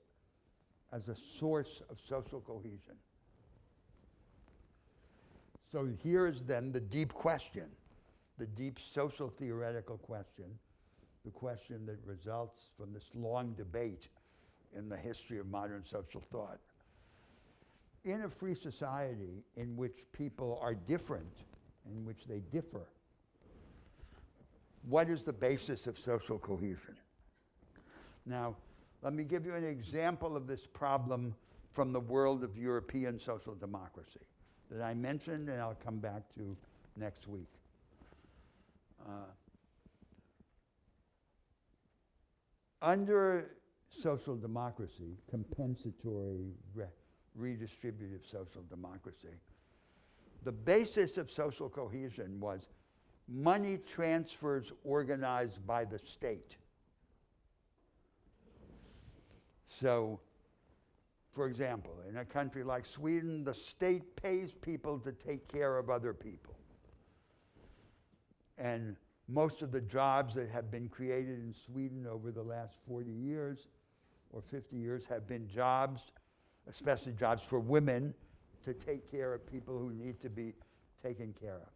S1: as a source of social cohesion. So here is then the deep question, the deep social theoretical question, the question that results from this long debate in the history of modern social thought. In a free society in which people are different, in which they differ, what is the basis of social cohesion? Now, let me give you an example of this problem from the world of European social democracy that I mentioned and I'll come back to next week. Under social democracy, compensatory redistributive social democracy, the basis of social cohesion was money transfers organized by the state. So, for example, in a country like Sweden, the state pays people to take care of other people. And most of the jobs that have been created in Sweden over the last 40 years or 50 years have been jobs, especially jobs for women, to take care of people who need to be taken care of.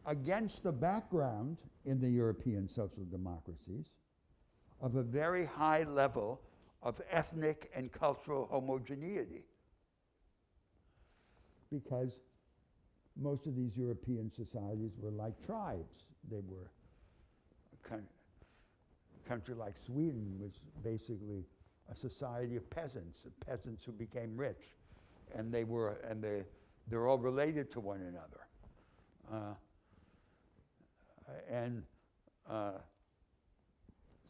S1: Against the background in the European social democracies of a very high level of ethnic and cultural homogeneity. Because most of these European societies were like tribes. They were, a country like Sweden was basically a society of peasants who became rich. And they're all related to one another.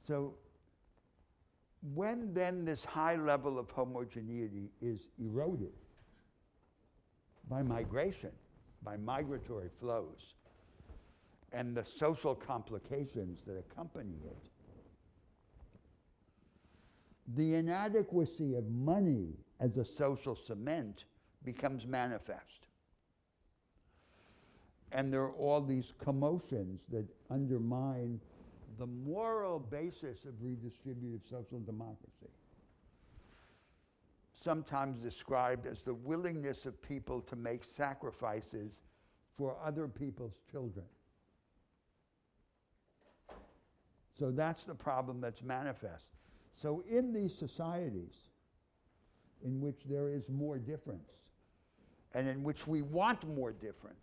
S1: So when then this high level of homogeneity is eroded by migration, by migratory flows, and the social complications that accompany it, the inadequacy of money as a social cement becomes manifest. And there are all these commotions that undermine the moral basis of redistributive social democracy, sometimes described as the willingness of people to make sacrifices for other people's children. So that's the problem that's manifest. So in these societies in which there is more difference, and in which we want more difference,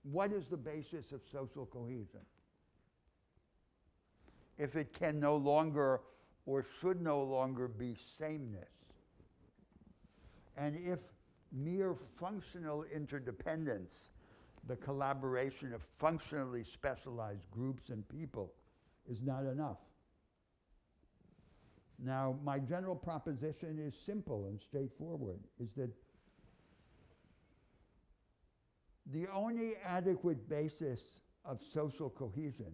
S1: what is the basis of social cohesion? If it can no longer or should no longer be sameness, and if mere functional interdependence, the collaboration of functionally specialized groups and people, is not enough. Now, my general proposition is simple and straightforward, is that the only adequate basis of social cohesion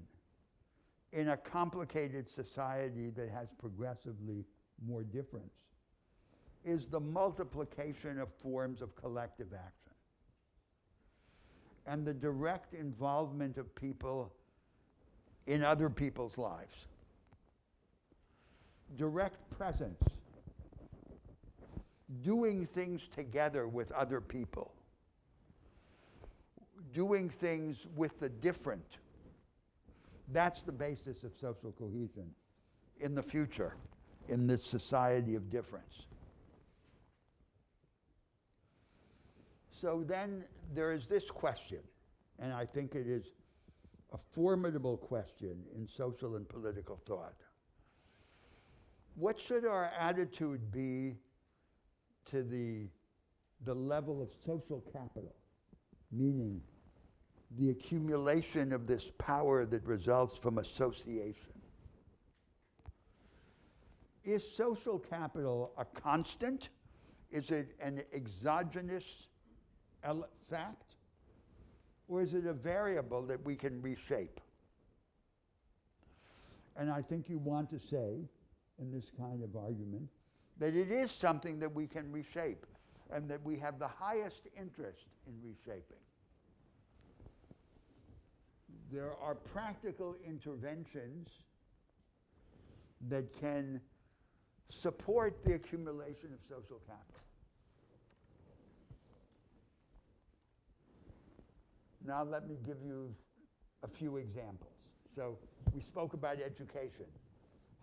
S1: in a complicated society that has progressively more difference is the multiplication of forms of collective action and the direct involvement of people in other people's lives. Direct presence, doing things together with other people, doing things with the different. That's the basis of social cohesion in the future, in this society of difference. So then there is this question, and I think it is a formidable question in social and political thought. What should our attitude be to the level of social capital, meaning the accumulation of this power that results from association. Is social capital a constant? Is it an exogenous fact? Or is it a variable that we can reshape? And I think you want to say, in this kind of argument, that it is something that we can reshape and that we have the highest interest in reshaping. There are practical interventions that can support the accumulation of social capital. Now let me give you a few examples. So we spoke about education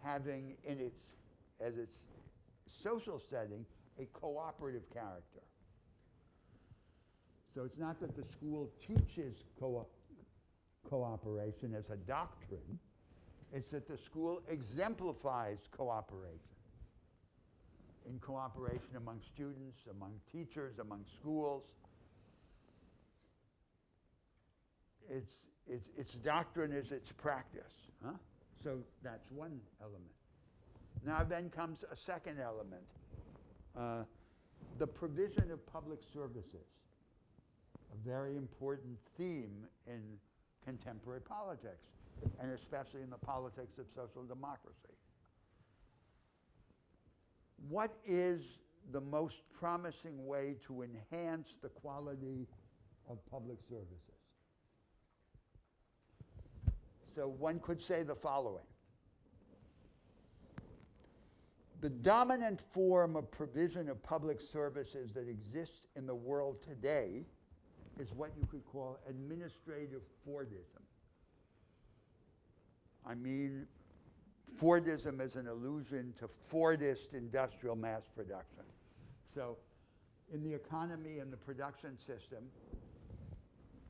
S1: having in as its social setting a cooperative character. So it's not that the school teaches cooperation as a doctrine, it's that the school exemplifies cooperation. In cooperation among students, among teachers, among schools. Its doctrine is its practice. Huh? So that's one element. Now then comes a second element. The provision of public services, a very important theme in contemporary politics, and especially in the politics of social democracy. What is the most promising way to enhance the quality of public services? So one could say the following. The dominant form of provision of public services that exists in the world today is what you could call administrative Fordism. I mean, Fordism is an allusion to Fordist industrial mass production. So in the economy and the production system,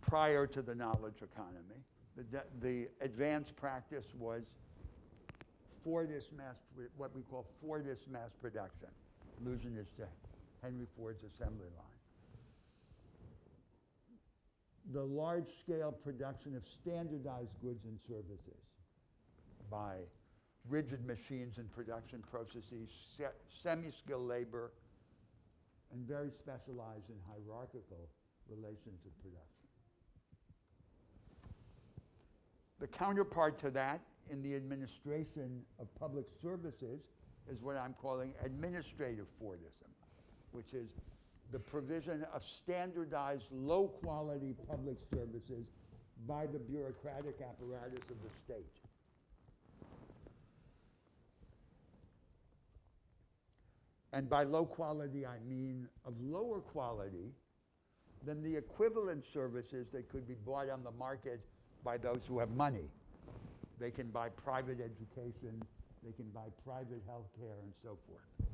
S1: prior to the knowledge economy, the advanced practice was what we call Fordist mass production. Allusion is to Henry Ford's assembly line. The large-scale production of standardized goods and services by rigid machines and production processes, semi-skilled labor, and very specialized and hierarchical relations of production. The counterpart to that in the administration of public services is what I'm calling administrative Fordism, which is the provision of standardized, low-quality public services by the bureaucratic apparatus of the state. And by low quality, I mean of lower quality than the equivalent services that could be bought on the market by those who have money. They can buy private education, they can buy private health care, and so forth.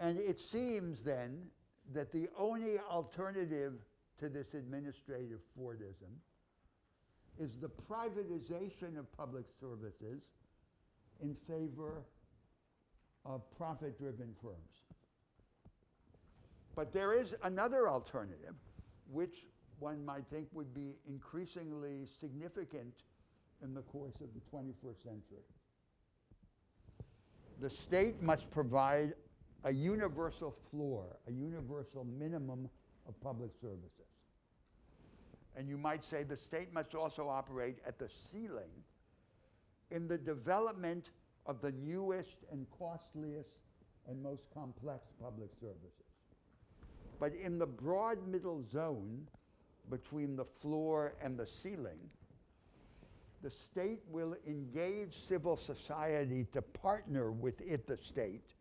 S1: And it seems then that the only alternative to this administrative Fordism is the privatization of public services in favor of profit-driven firms. But there is another alternative, which one might think would be increasingly significant in the course of the 21st century. The state must provide a universal floor, a universal minimum of public services. And you might say the state must also operate at the ceiling in the development of the newest and costliest and most complex public services. But in the broad middle zone between the floor and the ceiling, the state will engage civil society to partner with it, the state,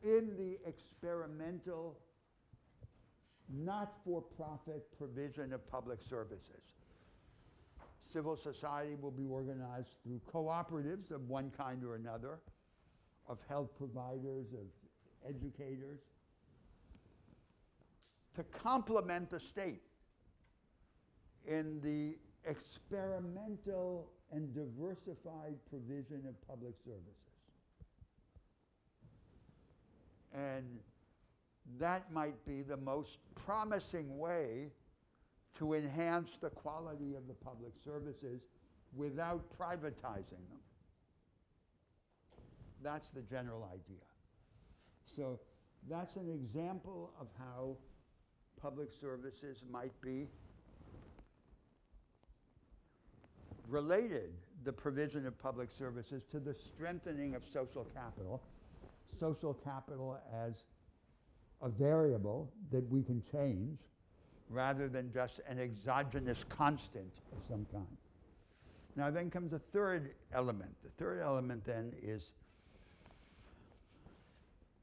S1: in the experimental, not-for-profit provision of public services. Civil society will be organized through cooperatives of one kind or another, of health providers, of educators, to complement the state in the experimental and diversified provision of public services. And that might be the most promising way to enhance the quality of the public services without privatizing them. That's the general idea. So that's an example of how public services might be related, the provision of public services, to the strengthening of social capital as a variable that we can change rather than just an exogenous constant of some kind. Now then comes a third element. The third element then is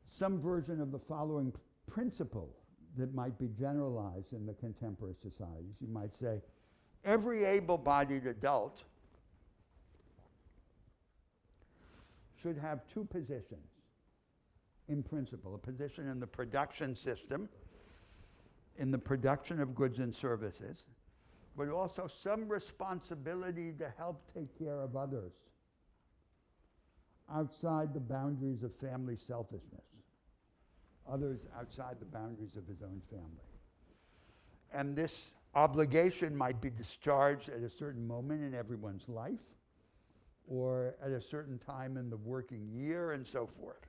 S1: some version of the following principle that might be generalized in the contemporary societies. You might say, every able-bodied adult should have two positions in principle: a position in the production system, in the production of goods and services, but also some responsibility to help take care of others outside the boundaries of family selfishness, others outside the boundaries of his own family. And this obligation might be discharged at a certain moment in everyone's life, or at a certain time in the working year, and so forth.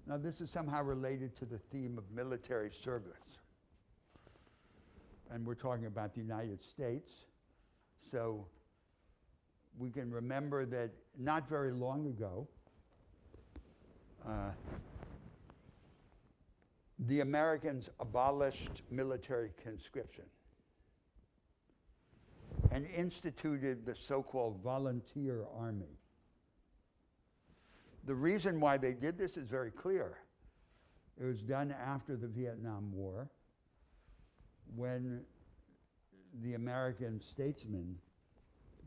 S1: Now, this is somehow related to the theme of military service. And we're talking about the United States. So we can remember that not very long ago, the Americans abolished military conscription and instituted the so-called volunteer army. The reason why they did this is very clear. It was done after the Vietnam War, when the American statesmen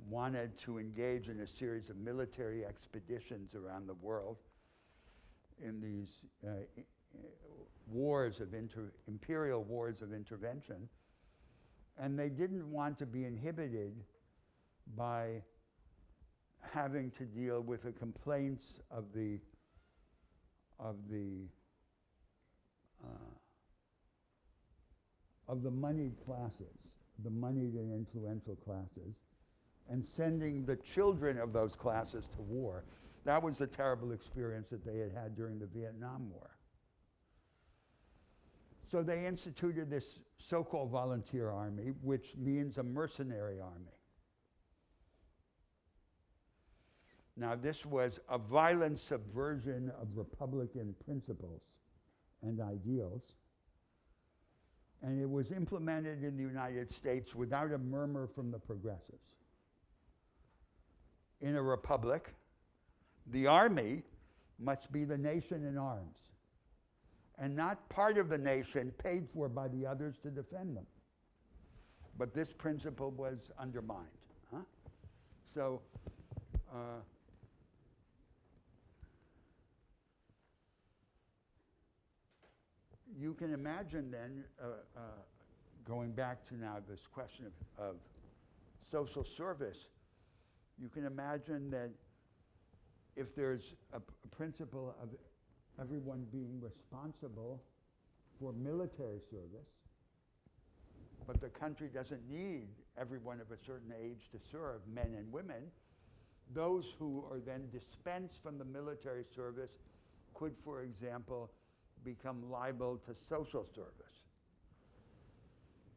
S1: wanted to engage in a series of military expeditions around the world in these imperial wars of intervention, and they didn't want to be inhibited by having to deal with the complaints of the moneyed classes, the moneyed and influential classes, and sending the children of those classes to war. That was the terrible experience that they had had during the Vietnam War. So they instituted this so-called volunteer army, which means a mercenary army. Now, this was a violent subversion of Republican principles and ideals, and it was implemented in the United States without a murmur from the progressives. In a republic, the army must be the nation in arms, and not part of the nation paid for by the others to defend them. But this principle was undermined. So, you can imagine then, going back to now this question of social service, you can imagine that if there's a principle of everyone being responsible for military service, but the country doesn't need everyone of a certain age to serve, men and women, those who are then dispensed from the military service could, for example, become liable to social service.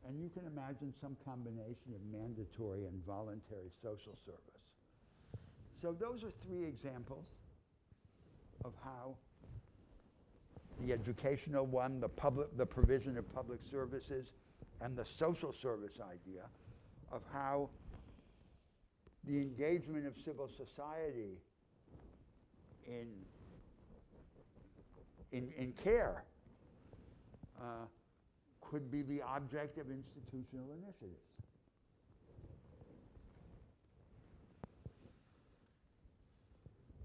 S1: And you can imagine some combination of mandatory and voluntary social service. So those are three examples of how the educational one, the provision of public services, and the social service idea of how the engagement of civil society in care could be the object of institutional initiatives.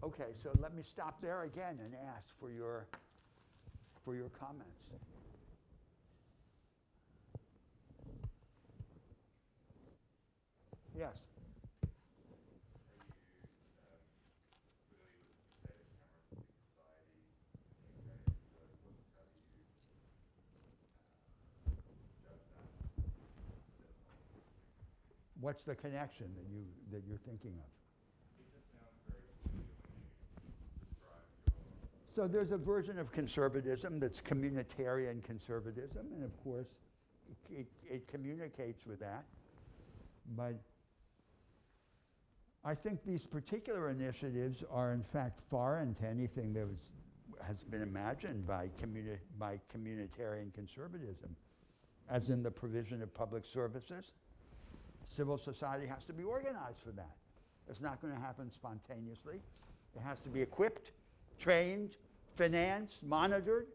S1: Okay, so let me stop there again and ask for your comments. Yes.
S2: Are you familiar with David Cameron's Big Society
S1: What's the connection that you're thinking of?
S2: It just sounds very familiar when you describe your.
S1: So there's a version of conservatism that's communitarian conservatism, and of course, it communicates with that. But I think these particular initiatives are in fact foreign to anything that has been imagined by communitarian conservatism, as in the provision of public services. Civil society has to be organized for that. It's not going to happen spontaneously. It has to be equipped, trained, financed, monitored.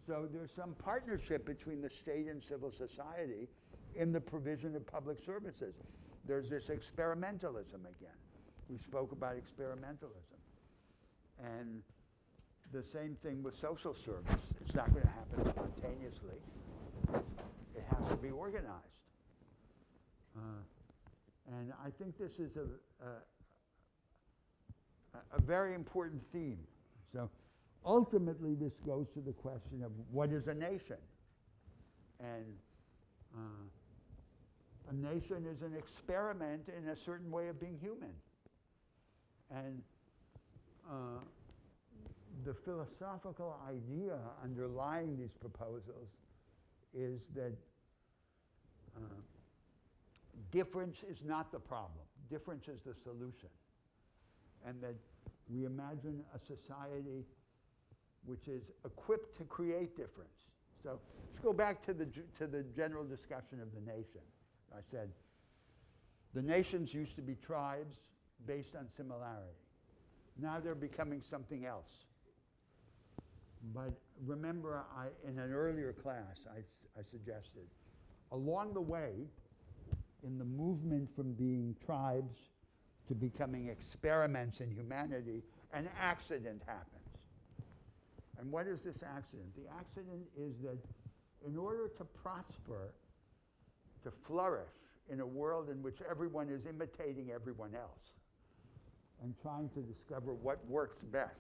S1: So there's some partnership between the state and civil society in the provision of public services. There's this experimentalism again. We spoke about experimentalism. And the same thing with social service. It's not going to happen spontaneously. It has to be organized. And I think this is a very important theme. So ultimately, this goes to the question of what is a nation? And a nation is an experiment in a certain way of being human. And the philosophical idea underlying these proposals is that difference is not the problem. Difference is the solution. And that we imagine a society which is equipped to create difference. So let's go back to the general discussion of the nation. I said the nations used to be tribes based on similarity. Now they're becoming something else. But remember, in an earlier class, I suggested, along the way, in the movement from being tribes to becoming experiments in humanity, an accident happens. And what is this accident? The accident is that in order to prosper, to flourish in a world in which everyone is imitating everyone else and trying to discover what works best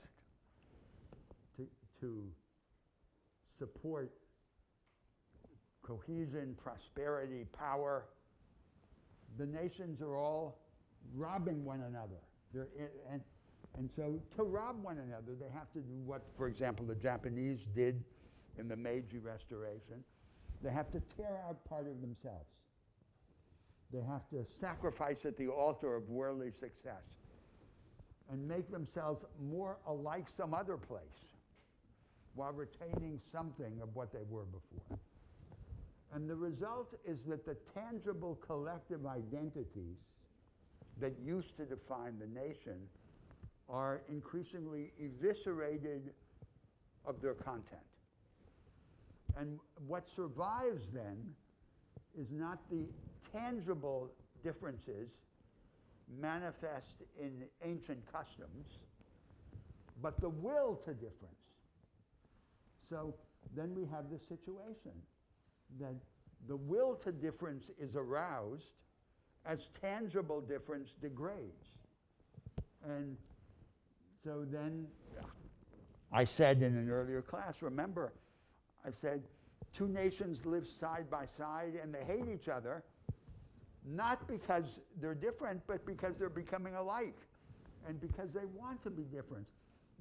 S1: to support cohesion, prosperity, power, the nations are all robbing one another. And so to rob one another, they have to do what, for example, the Japanese did in the Meiji Restoration. They have to tear out part of themselves. They have to sacrifice at the altar of worldly success and make themselves more alike some other place while retaining something of what they were before. And the result is that the tangible collective identities that used to define the nation are increasingly eviscerated of their content. And what survives then is not the tangible differences manifest in ancient customs, but the will to difference. So then we have this situation that the will to difference is aroused as tangible difference degrades. And so then I said in an earlier class, remember, I said, two nations live side by side and they hate each other, not because they're different, but because they're becoming alike and because they want to be different.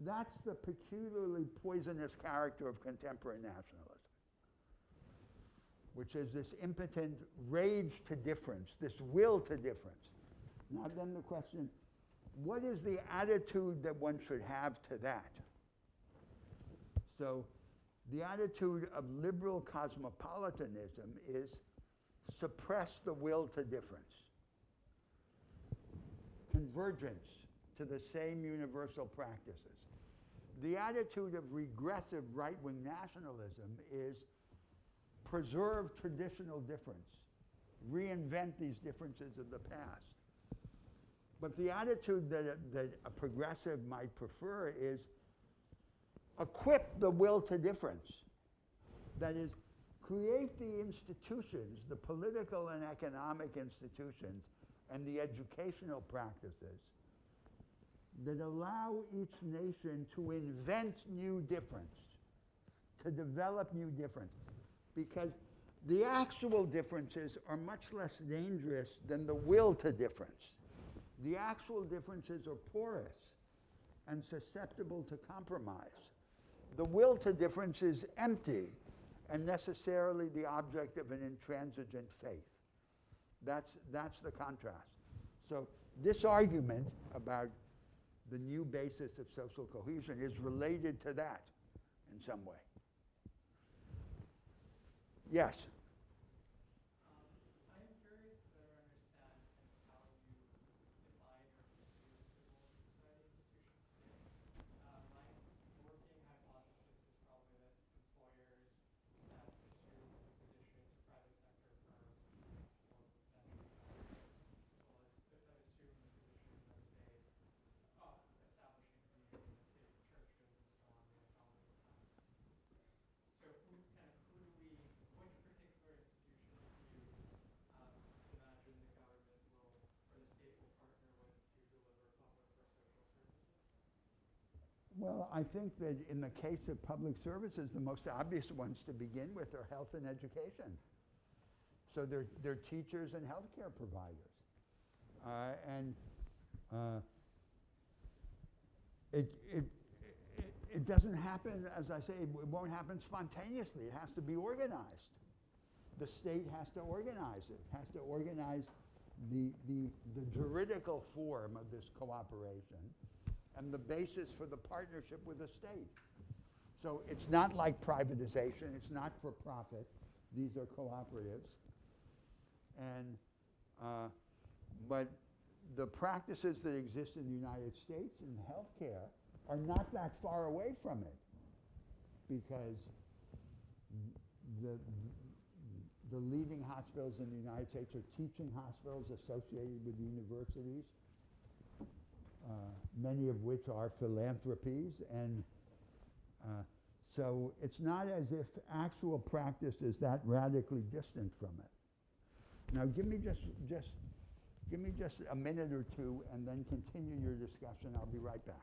S1: That's the peculiarly poisonous character of contemporary nationalism, which is this impotent rage to difference, this will to difference. Now then the question, what is the attitude that one should have to that? So the attitude of liberal cosmopolitanism is suppress the will to difference. Convergence to the same universal practices. The attitude of regressive right-wing nationalism is preserve traditional difference, reinvent these differences of the past. But the attitude that a progressive might prefer is equip the will to difference. That is, create the institutions, the political and economic institutions, and the educational practices that allow each nation to invent new difference, to develop new difference. Because The actual differences are much less dangerous than the will to difference. The actual differences are porous and susceptible to compromise. The will to difference is empty and necessarily the object of an intransigent faith. That's the contrast. So this argument about the new basis of social cohesion is related to that in some way. Yes?
S5: I am curious to better understand kind of how you define or pursue civil society institutions today. My working hypothesis is probably that employers that assume positions, or private sector firms, or potentially government, well, that assume positions of, say, establishing community, let's say churches and so on, the elderly class. So who do we, which particular institutions do you imagine the government will, or the state will partner with to deliver public or social services?
S1: Well, I think that in the case of public services, the most obvious ones to begin with are health and education. So they're teachers and healthcare providers. It doesn't happen, as I say, it won't happen spontaneously. It has to be organized. The state has to organize it, has to organize the juridical form of this cooperation and the basis for the partnership with the state. So it's not like privatization, it's not for profit. These are cooperatives. And, but the practices that exist in the United States in healthcare are not that far away from it, because the leading hospitals in the United States are teaching hospitals associated with universities, many of which are philanthropies, and so it's not as if actual practice is that radically distant from it. Now give me just a minute or two and then continue your discussion. I'll be right back.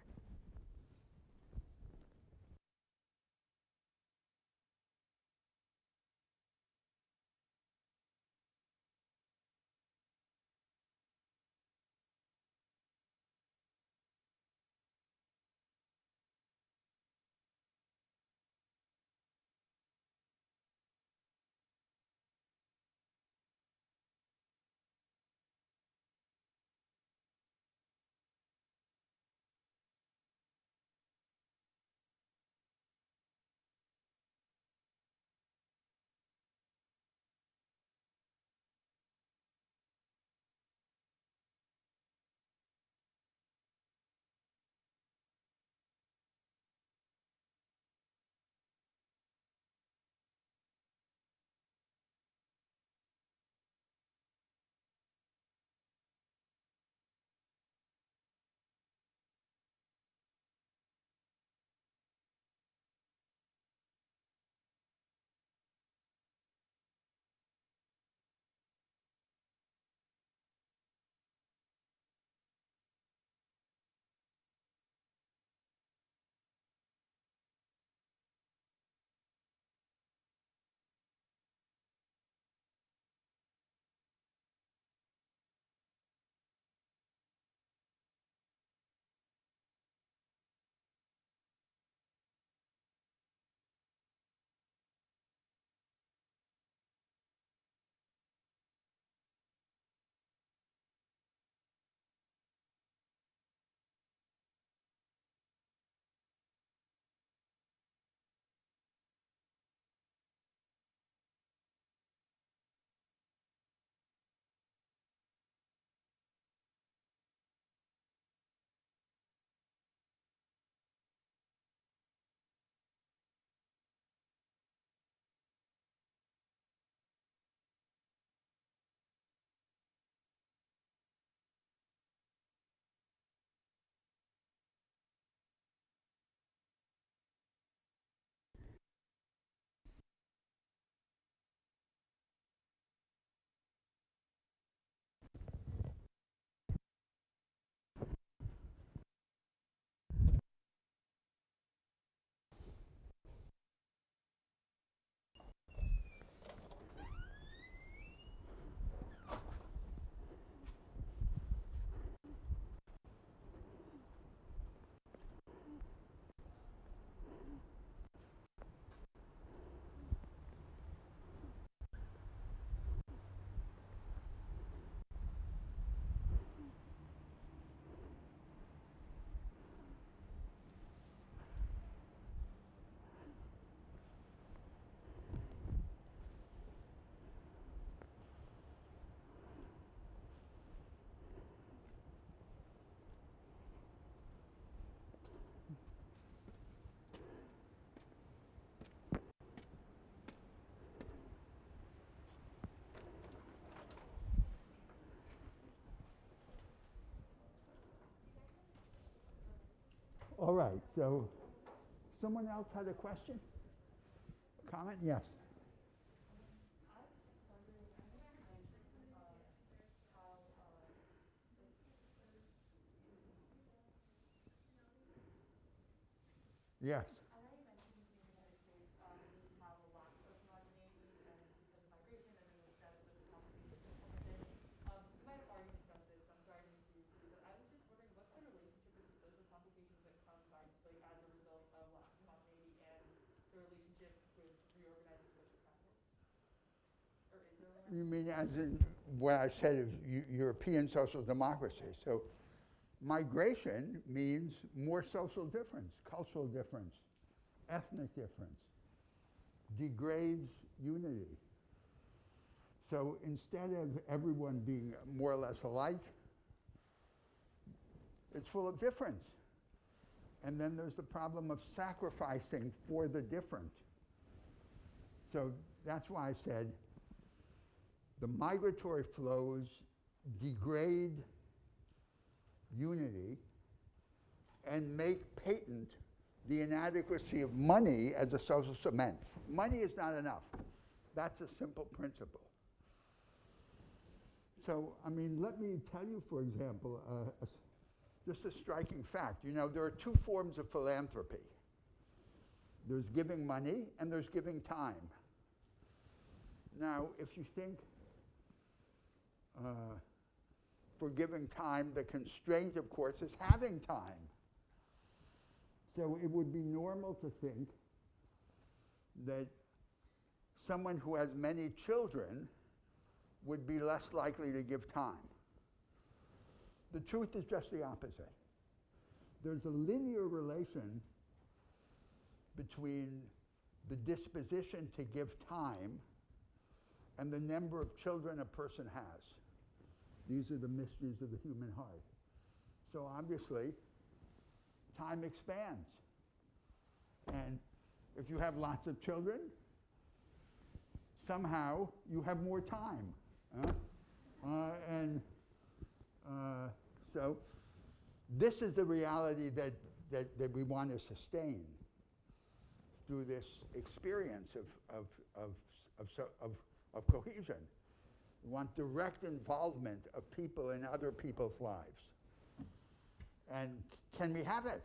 S1: All right, so someone else had a question? Comment? Yes. Yes.
S3: I know you mentioned in the United States, we have a lack of homogeneity and because of migration and then the social complications that come with it. You might have already discussed this, so I'm sorry to repeat, but I was just wondering what's the relationship with the social complications that come by like as a result of lack of homogeneity and the relationship with reorganizing social capital? Or is there one?
S1: You mean as in what I said is European social democracy. So migration means more social difference, cultural difference, ethnic difference, degrades unity. So instead of everyone being more or less alike, it's full of difference. And then there's the problem of sacrificing for the different. So that's why I said the migratory flows degrade unity and make patent the inadequacy of money as a social cement. Money is not enough. That's a simple principle. So, I mean, let me tell you, for example, just a striking fact. You know, there are two forms of philanthropy. There's giving money and there's giving time. Now, if you think for giving time, the constraint, of course, is having time. So it would be normal to think that someone who has many children would be less likely to give time. The truth is just the opposite. There's a linear relation between the disposition to give time and the number of children a person has. These are the mysteries of the human heart. So obviously, time expands. And if you have lots of children, somehow you have more time. So this is the reality that we want to sustain through this experience of cohesion. We want direct involvement of people in other people's lives. And can we have it?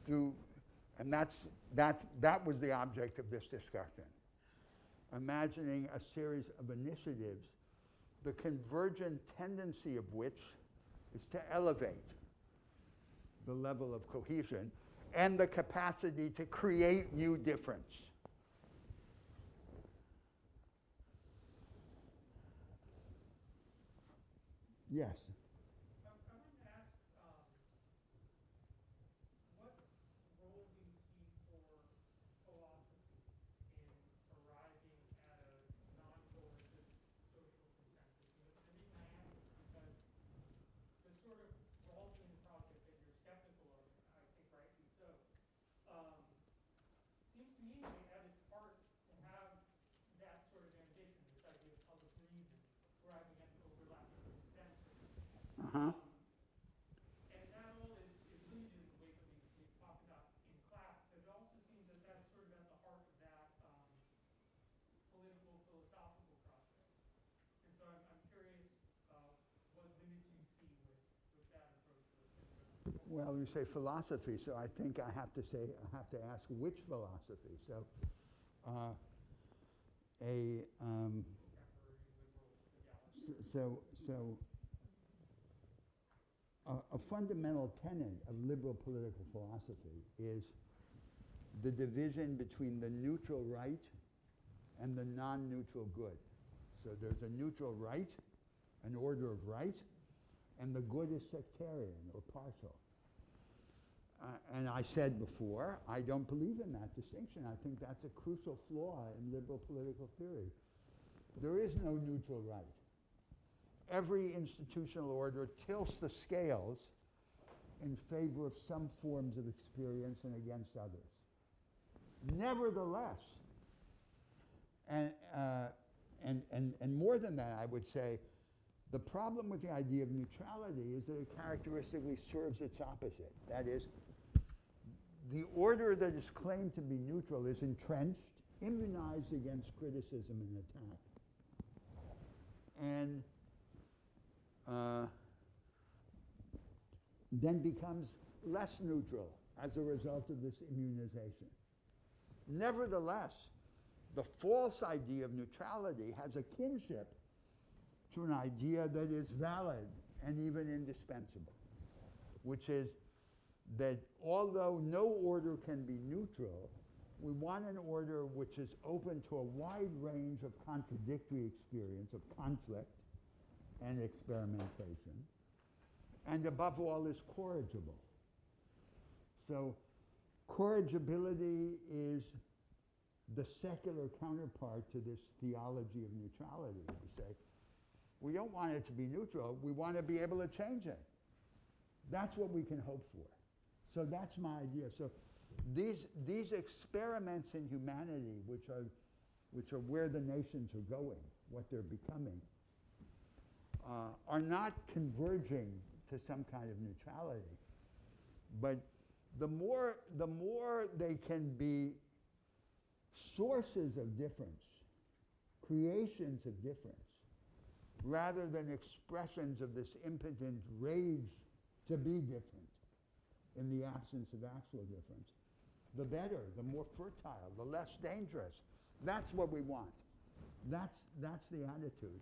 S1: And that was the object of this discussion. Imagining a series of initiatives, the convergent tendency of which is to elevate the level of cohesion and the capacity to create new difference. Yes.
S5: I wanted to ask, what role do you see for philosophy in arriving at a non-coercive social consensus? And the reason I ask is because the sort of Rawlsian project that you're skeptical of, I think rightly so, seems to me at its heart to have that sort of ambition, this idea of public reason, arriving at an overlapping consensus.
S1: Uh-huh.
S5: And that all is limited in the ways that we've talked about in class, but it also seems that that's sort of at the heart of that political, philosophical process. And so I'm curious what limits you see with that approach to the system.
S1: Well, you say philosophy, so I think I have to ask which philosophy. So, a fundamental tenet of liberal political philosophy is the division between the neutral right and the non-neutral good. So there's a neutral right, an order of right, and the good is sectarian or partial. And I said before, I don't believe in that distinction. I think that's a crucial flaw in liberal political theory. There is no neutral right. Every institutional order tilts the scales in favor of some forms of experience and against others. Nevertheless, and more than that, I would say, the problem with the idea of neutrality is that it characteristically serves its opposite. That is, the order that is claimed to be neutral is entrenched, immunized against criticism and attack, and then becomes less neutral as a result of this immunization. Nevertheless, the false idea of neutrality has a kinship to an idea that is valid and even indispensable, which is that although no order can be neutral, we want an order which is open to a wide range of contradictory experience, of conflict and experimentation, and above all is corrigible. So corrigibility is the secular counterpart to this theology of neutrality. We say, we don't want it to be neutral, we want to be able to change it. That's what we can hope for. So that's my idea. So these experiments in humanity, which are where the nations are going, what they're becoming, are not converging to some kind of neutrality. But the more they can be sources of difference, creations of difference, rather than expressions of this impotent rage to be different in the absence of actual difference, the better, the more fertile, the less dangerous. That's what we want. That's the attitude.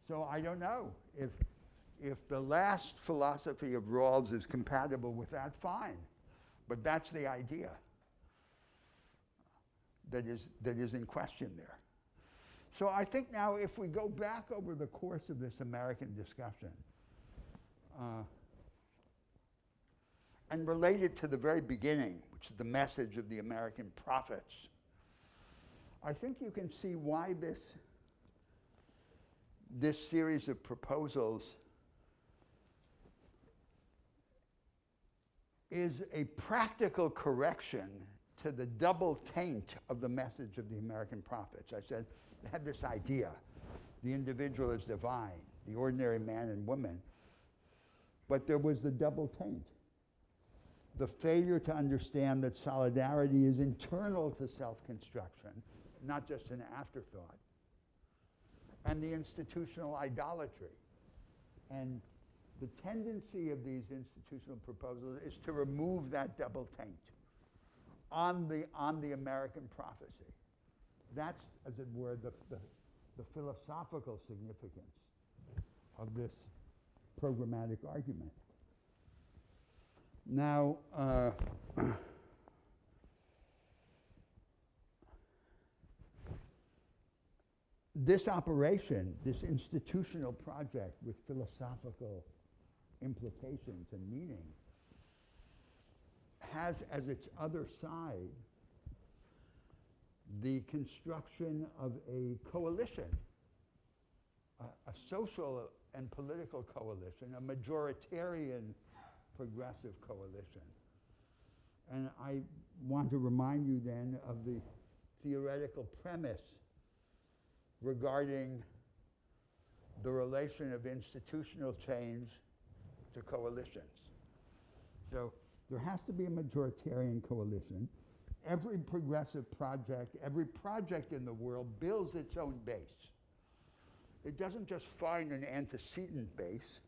S1: So I don't know if the last philosophy of Rawls is compatible with that, fine. But that's the idea that is in question there. So I think now if we go back over the course of this American discussion and relate it to the very beginning, which is the message of the American prophets, I think you can see why this series of proposals is a practical correction to the double taint of the message of the American prophets. I said, they had this idea, the individual is divine, the ordinary man and woman, but there was the double taint. The failure to understand that solidarity is internal to self-construction, not just an afterthought. And the institutional idolatry. And the tendency of these institutional proposals is to remove that double taint on the American prophecy. That's, as it were, the philosophical significance of this programmatic argument. Now, this operation, this institutional project with philosophical implications and meaning, has as its other side the construction of a coalition, a social and political coalition, a majoritarian progressive coalition. And I want to remind you then of the theoretical premise regarding the relation of institutional change to coalitions. So there has to be a majoritarian coalition. Every progressive project, every project in the world builds its own base. It doesn't just find an antecedent base.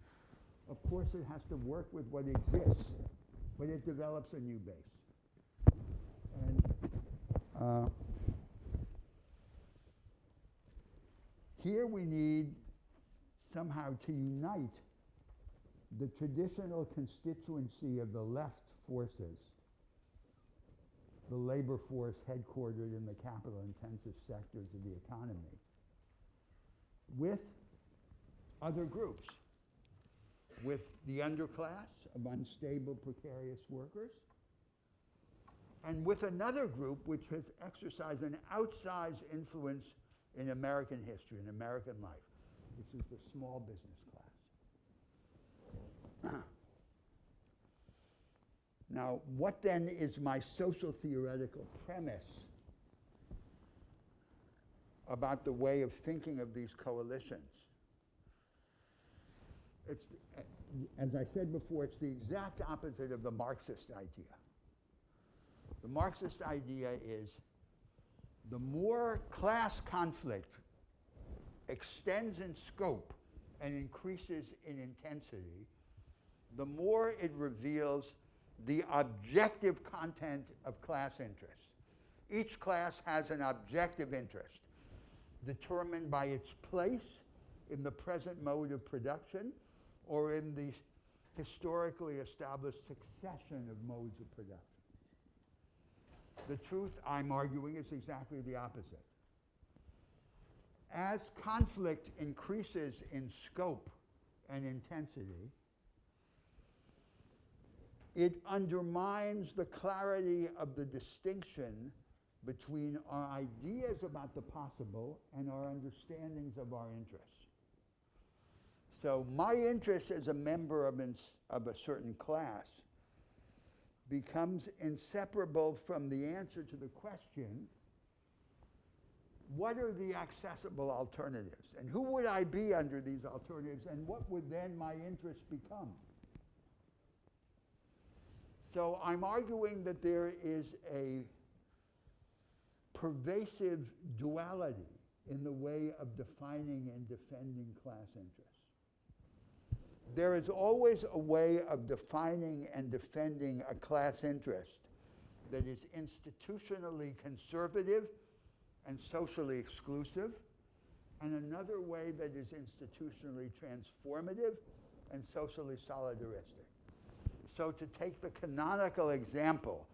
S1: Of course, it has to work with what exists, but it develops a new base. And here we need somehow to unite the traditional constituency of the left forces, the labor force headquartered in the capital-intensive sectors of the economy, with other groups, with the underclass of unstable, precarious workers, and with another group which has exercised an outsized influence in American history, in American life, which is the small business class. Now, what then is my social theoretical premise about the way of thinking of these coalitions? It's, as I said before, it's the exact opposite of the Marxist idea. The Marxist idea is the more class conflict extends in scope and increases in intensity, the more it reveals the objective content of class interests. Each class has an objective interest determined by its place in the present mode of production or in the historically established succession of modes of production. The truth, I'm arguing, is exactly the opposite. As conflict increases in scope and intensity, it undermines the clarity of the distinction between our ideas about the possible and our understandings of our interests. So my interest as a member of a certain class becomes inseparable from the answer to the question, what are the accessible alternatives? And who would I be under these alternatives? And what would then my interests become? So I'm arguing that there is a pervasive duality in the way of defining and defending class interests. There is always a way of defining and defending a class interest that is institutionally conservative and socially exclusive, and another way that is institutionally transformative and socially solidaristic. So to take the canonical example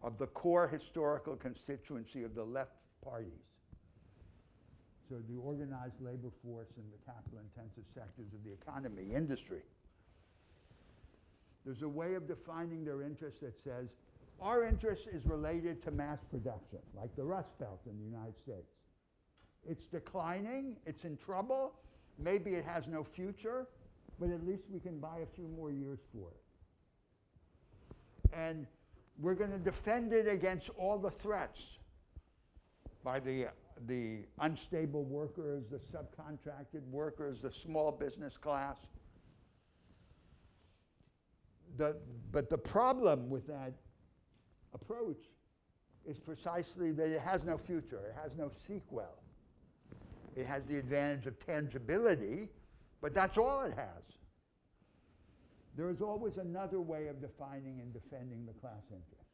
S1: of the core historical constituency of the left parties, so the organized labor force in the capital-intensive sectors of the economy, industry, there's a way of defining their interest that says, our interest is related to mass production, like the Rust Belt in the United States. It's declining, it's in trouble, maybe it has no future, but at least we can buy a few more years for it. And we're going to defend it against all the threats by the unstable workers, the subcontracted workers, the small business class. But the problem with that approach is precisely that it has no future, it has no sequel. It has the advantage of tangibility, but that's all it has. There is always another way of defining and defending the class interest,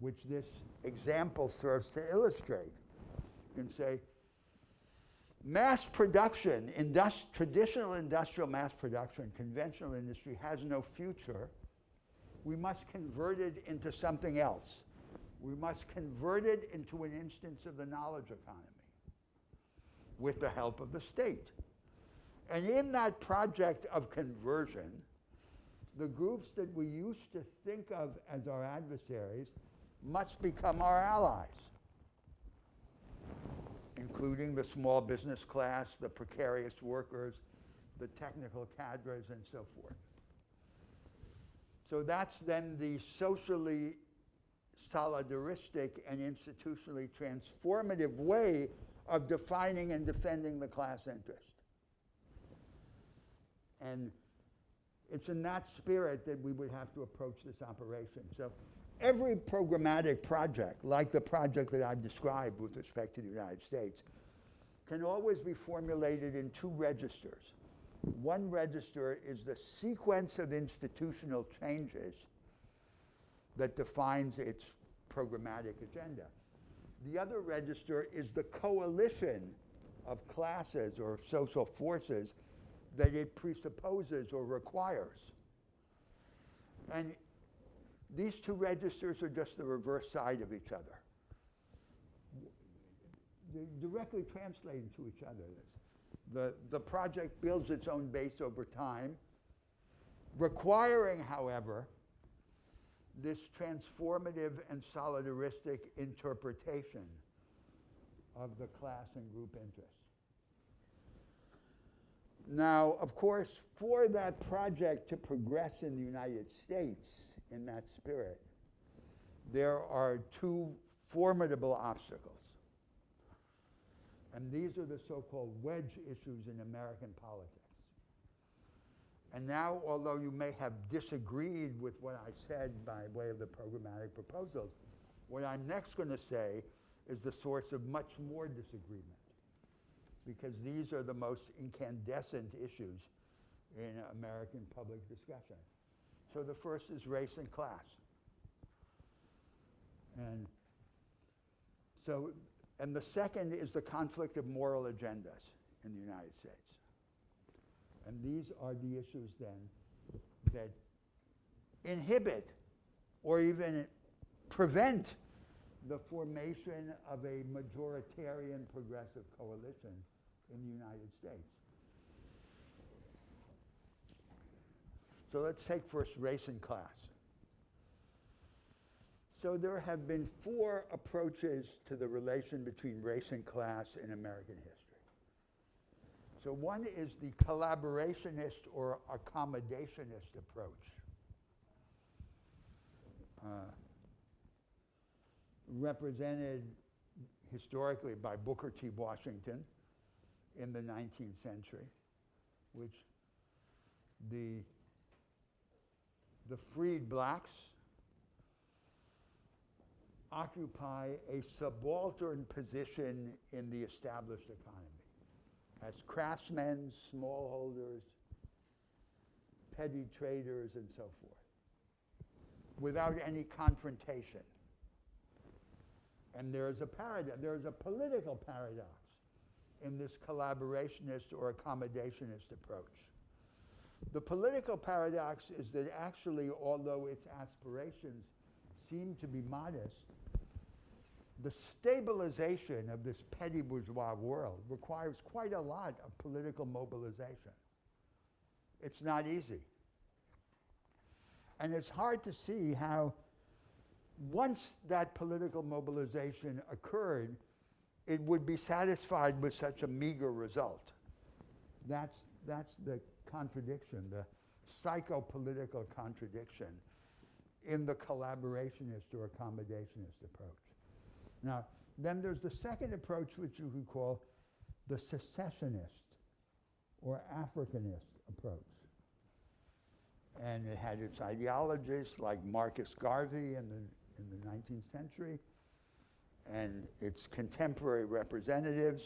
S1: which this example serves to illustrate. You can say, mass production, traditional industrial mass production, conventional industry has no future. We must convert it into something else. We must convert it into an instance of the knowledge economy with the help of the state. And in that project of conversion, the groups that we used to think of as our adversaries must become our allies, including the small business class, the precarious workers, the technical cadres, and so forth. So that's then the socially solidaristic and institutionally transformative way of defining and defending the class interest. And it's in that spirit that we would have to approach this operation. So every programmatic project, like the project that I've described with respect to the United States, can always be formulated in two registers. One register is the sequence of institutional changes that defines its programmatic agenda. The other register is the coalition of classes or social forces that it presupposes or requires. And these two registers are just the reverse side of each other. They directly translate into each other. The project builds its own base over time, requiring, however, this transformative and solidaristic interpretation of the class and group interests. Now, of course, for that project to progress in the United States in that spirit, there are two formidable obstacles. And these are the so-called wedge issues in American politics. And now, although you may have disagreed with what I said by way of the programmatic proposals, What I'm next going to say is the source of much more disagreement, because these are the most incandescent issues in American public discussion. So the first is race and class. And the second is the conflict of moral agendas in the United States. And these are the issues then that inhibit or even prevent the formation of a majoritarian progressive coalition in the United States. So let's take first race and class. So there have been 4 approaches to the relation between race and class in American history. So one is the collaborationist or accommodationist approach. Represented historically by Booker T. Washington in the 19th century, which the freed blacks occupy a subaltern position in the established economy as craftsmen, smallholders, petty traders, and so forth, without any confrontation. And there's a paradox, there's a political paradox in this collaborationist or accommodationist approach. The political paradox is that actually, although its aspirations seem to be modest, the stabilization of this petty bourgeois world requires quite a lot of political mobilization. It's not easy. And it's hard to see how, once that political mobilization occurred, it would be satisfied with such a meager result. That's the contradiction, the psychopolitical contradiction in the collaborationist or accommodationist approach. Now, then there's the second approach, which you could call the secessionist or Africanist approach. And it had its ideologists like Marcus Garvey in the 19th century, and its contemporary representatives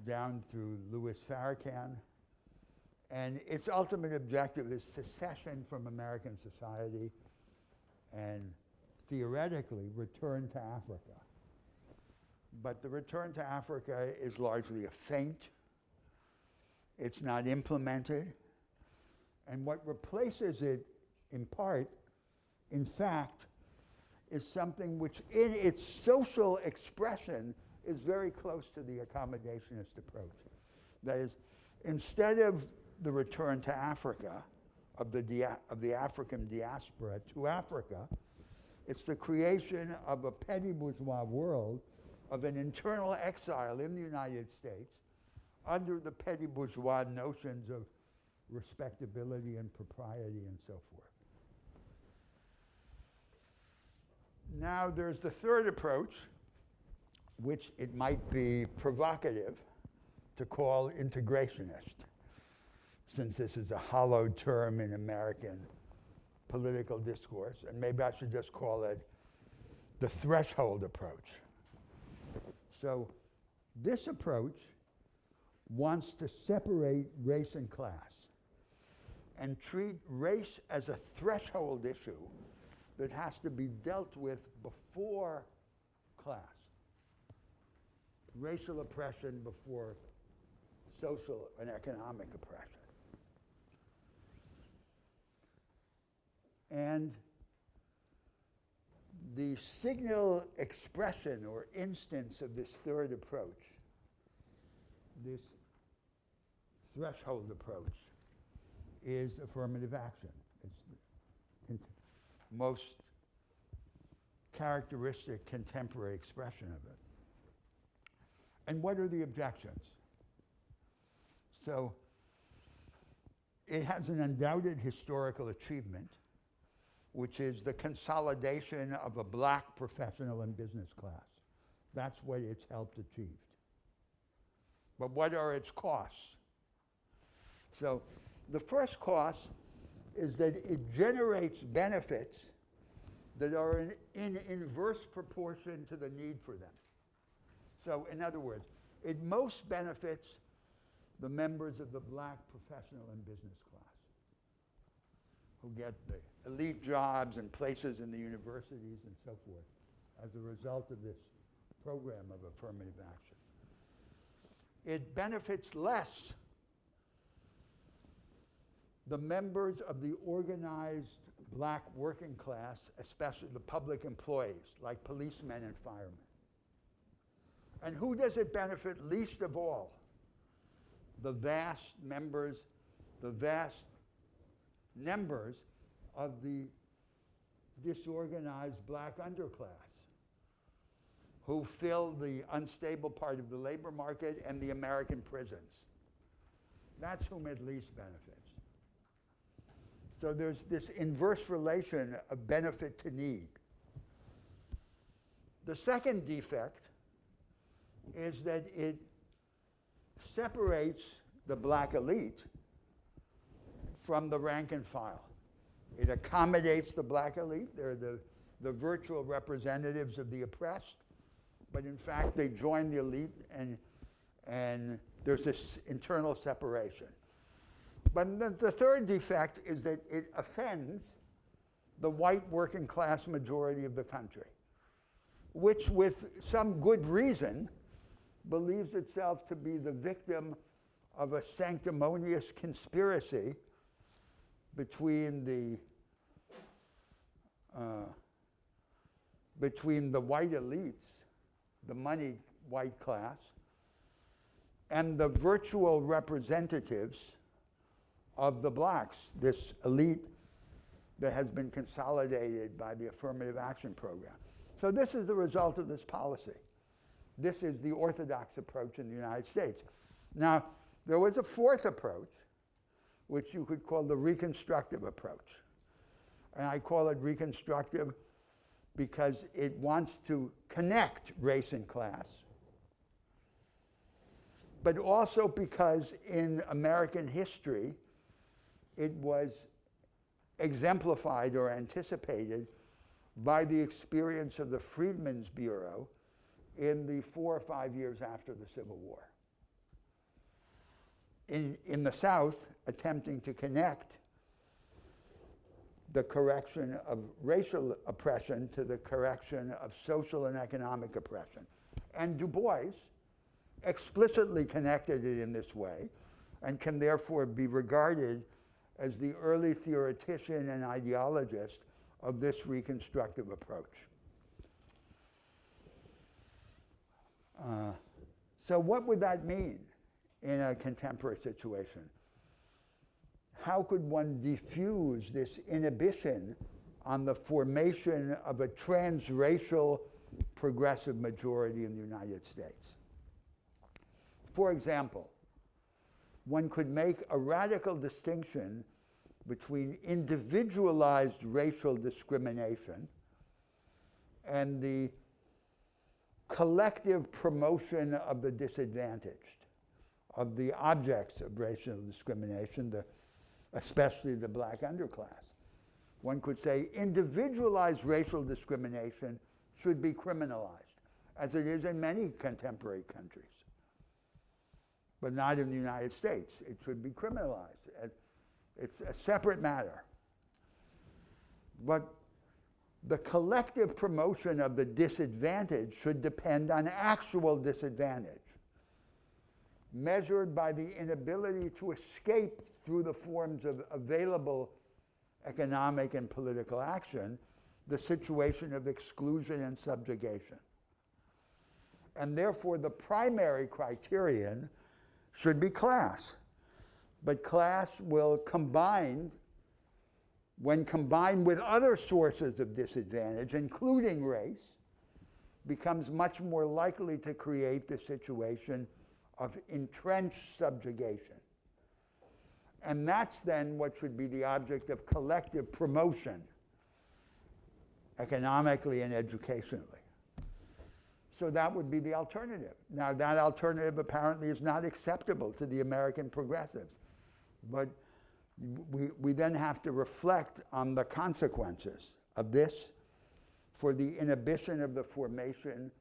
S1: down through Louis Farrakhan. And its ultimate objective is secession from American society and theoretically return to Africa. But the return to Africa is largely a feint. It's not implemented. And what replaces it, in part, in fact, is something which in its social expression is very close to the accommodationist approach. That is, instead of the return to Africa, of the African diaspora to Africa, it's the creation of a petty bourgeois world of an internal exile in the United States under the petty bourgeois notions of respectability and propriety and so forth. Now there's the third approach, which it might be provocative to call integrationist, since this is a hollowed term in American political discourse, and maybe I should just call it the threshold approach. So this approach wants to separate race and class and treat race as a threshold issue that has to be dealt with before class. Racial oppression before social and economic oppression. And the signal expression or instance of this third approach, this threshold approach, is affirmative action. It's the most characteristic contemporary expression of it. And what are the objections? So it has an undoubted historical achievement, which is the consolidation of a black professional and business class. That's what it's helped achieve. But what are its costs? So the first cost is that it generates benefits that are in inverse proportion to the need for them. So, in other words, it most benefits the members of the black professional and business class who get the elite jobs and places in the universities and so forth as a result of this program of affirmative action. It benefits less the members of the organized black working class, especially the public employees, like policemen and firemen. And who does it benefit least of all? The vast members of the disorganized black underclass who fill the unstable part of the labor market and the American prisons. That's whom it least benefits. So there's this inverse relation of benefit to need. The second defect is that it separates the black elite from the rank and file. It accommodates the black elite. They're the virtual representatives of the oppressed, but in fact they join the elite, and there's this internal separation. But the third defect is that it offends the white working class majority of the country, which with some good reason believes itself to be the victim of a sanctimonious conspiracy between the white elites, the moneyed white class, and the virtual representatives of the blacks, this elite that has been consolidated by the affirmative action program. So this is the result of this policy. This is the orthodox approach in the United States. Now, there was a fourth approach, which you could call the reconstructive approach. And I call it reconstructive because it wants to connect race and class, but also because in American history, it was exemplified or anticipated by the experience of the Freedmen's Bureau in the 4 or 5 years after the Civil War. In the South, attempting to connect the correction of racial oppression to the correction of social and economic oppression. And Du Bois explicitly connected it in this way and can therefore be regarded as the early theoretician and ideologist of this reconstructive approach. So what would that mean in a contemporary situation? How could one diffuse this inhibition on the formation of a transracial progressive majority in the United States? For example, one could make a radical distinction between individualized racial discrimination and the collective promotion of the disadvantaged, of the objects of racial discrimination, especially the black underclass. One could say individualized racial discrimination should be criminalized, as it is in many contemporary countries, but not in the United States. It should be criminalized. It's a separate matter. But the collective promotion of the disadvantage should depend on actual disadvantage, measured by the inability to escape through the forms of available economic and political action, the situation of exclusion and subjugation. And therefore, the primary criterion should be class. But class will combine, when combined with other sources of disadvantage, including race, becomes much more likely to create the situation of entrenched subjugation. And that's then what should be the object of collective promotion, economically and educationally. So that would be the alternative. Now, that alternative apparently is not acceptable to the American progressives. But we then have to reflect on the consequences of this for the inhibition of the formation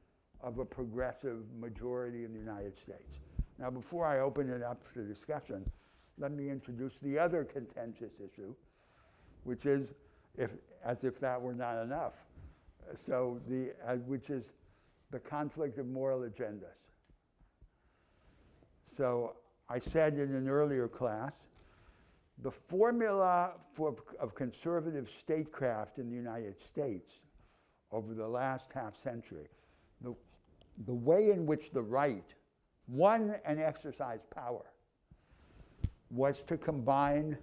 S1: of a progressive majority in the United States. Now, before I open it up for discussion, let me introduce the other contentious issue, which is, as if that were not enough, which is the conflict of moral agendas. So I said in an earlier class, the formula of conservative statecraft in the United States over the last half century, the way in which the right won and exercised power was to combine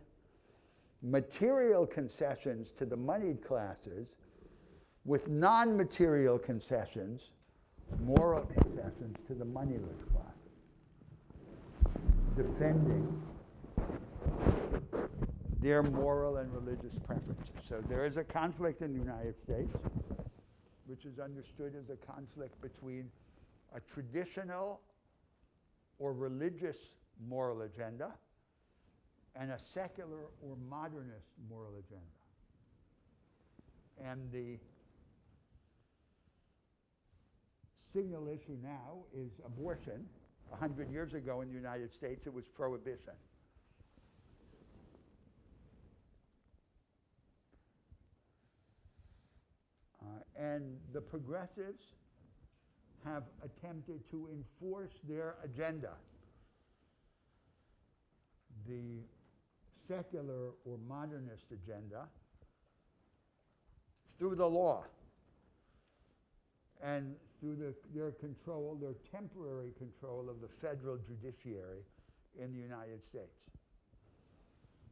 S1: material concessions to the moneyed classes with non-material concessions, moral concessions to the moneyless class, defending their moral and religious preferences. So there is a conflict in the United States, which is understood as a conflict between a traditional or religious moral agenda and a secular or modernist moral agenda. And the signal issue now is abortion. 100 years ago in the United States, it was prohibition. And the progressives have attempted to enforce their agenda. The secular or modernist agenda through the law and through their control, their temporary control of the federal judiciary in the United States.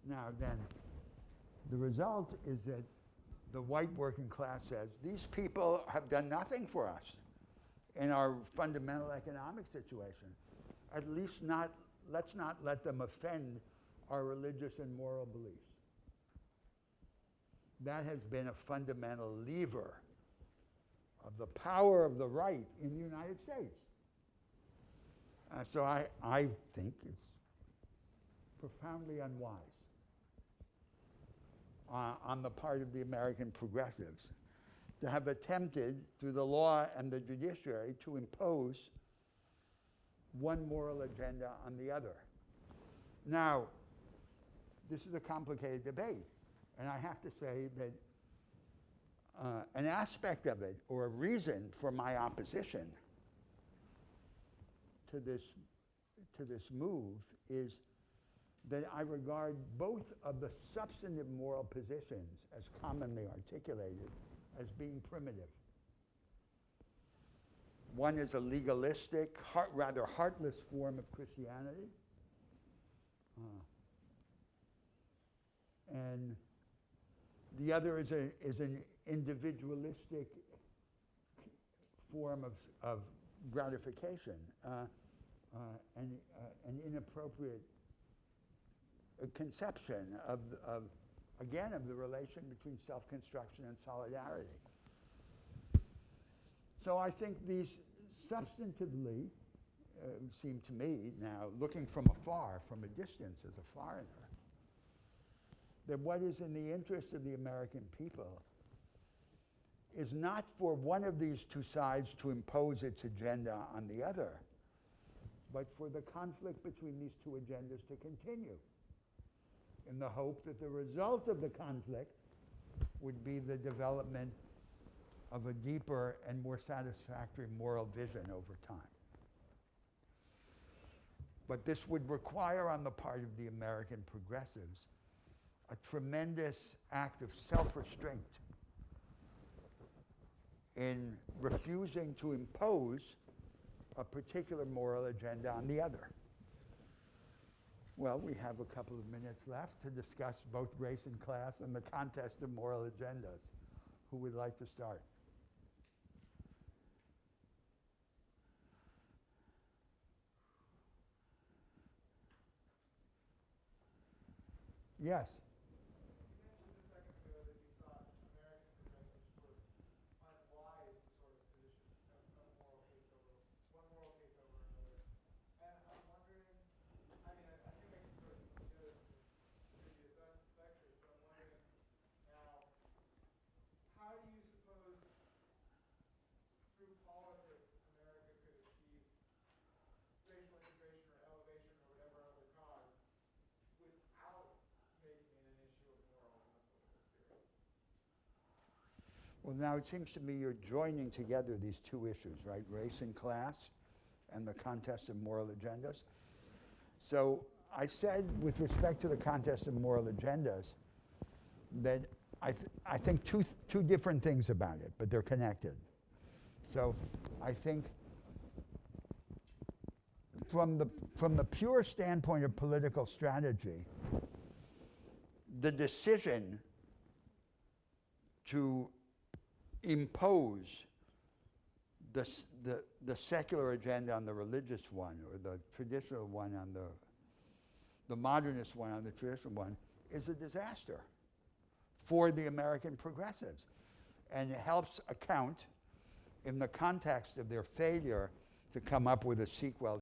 S1: Now then, the result is that the white working class says, these people have done nothing for us in our fundamental economic situation. At least let's not let them offend our religious and moral beliefs. That has been a fundamental lever of the power of the right in the United States. So I think it's profoundly unwise on the part of the American progressives to have attempted, through the law and the judiciary, to impose one moral agenda on the other. Now, this is a complicated debate, and I have to say that an aspect of it, or a reason for my opposition to this move, is that I regard both of the substantive moral positions, as commonly articulated, as being primitive. One is a legalistic, rather heartless form of Christianity. And the other is an individualistic form of gratification, and an inappropriate conception of the relation between self-construction and solidarity. So I think these substantively seem to me now, looking from afar, from a distance as a foreigner, that what is in the interest of the American people is not for one of these two sides to impose its agenda on the other, but for the conflict between these two agendas to continue, in the hope that the result of the conflict would be the development of a deeper and more satisfactory moral vision over time. But this would require on the part of the American progressives a tremendous act of self-restraint in refusing to impose a particular moral agenda on the other. Well, we have a couple of minutes left to discuss both race and class and the contest of moral agendas. Who would like to start? Yes.
S5: You mentioned a second ago that you thought American progressives were unwise to sort of position one moral case over another. And I'm wondering, I mean, I think I can sort of put together from your previous lectures, but I'm wondering now, how do you suppose
S1: Well, now it seems to me you're joining together these two issues, right? Race and class and the contest of moral agendas. So I said with respect to the contest of moral agendas that I think two different things about it, but they're connected. So I think from the pure standpoint of political strategy, the decision to impose the secular agenda on the religious one, or the traditional one on the modernist one on the traditional one, is a disaster for the American progressives. And it helps account, in the context of their failure to come up with a sequel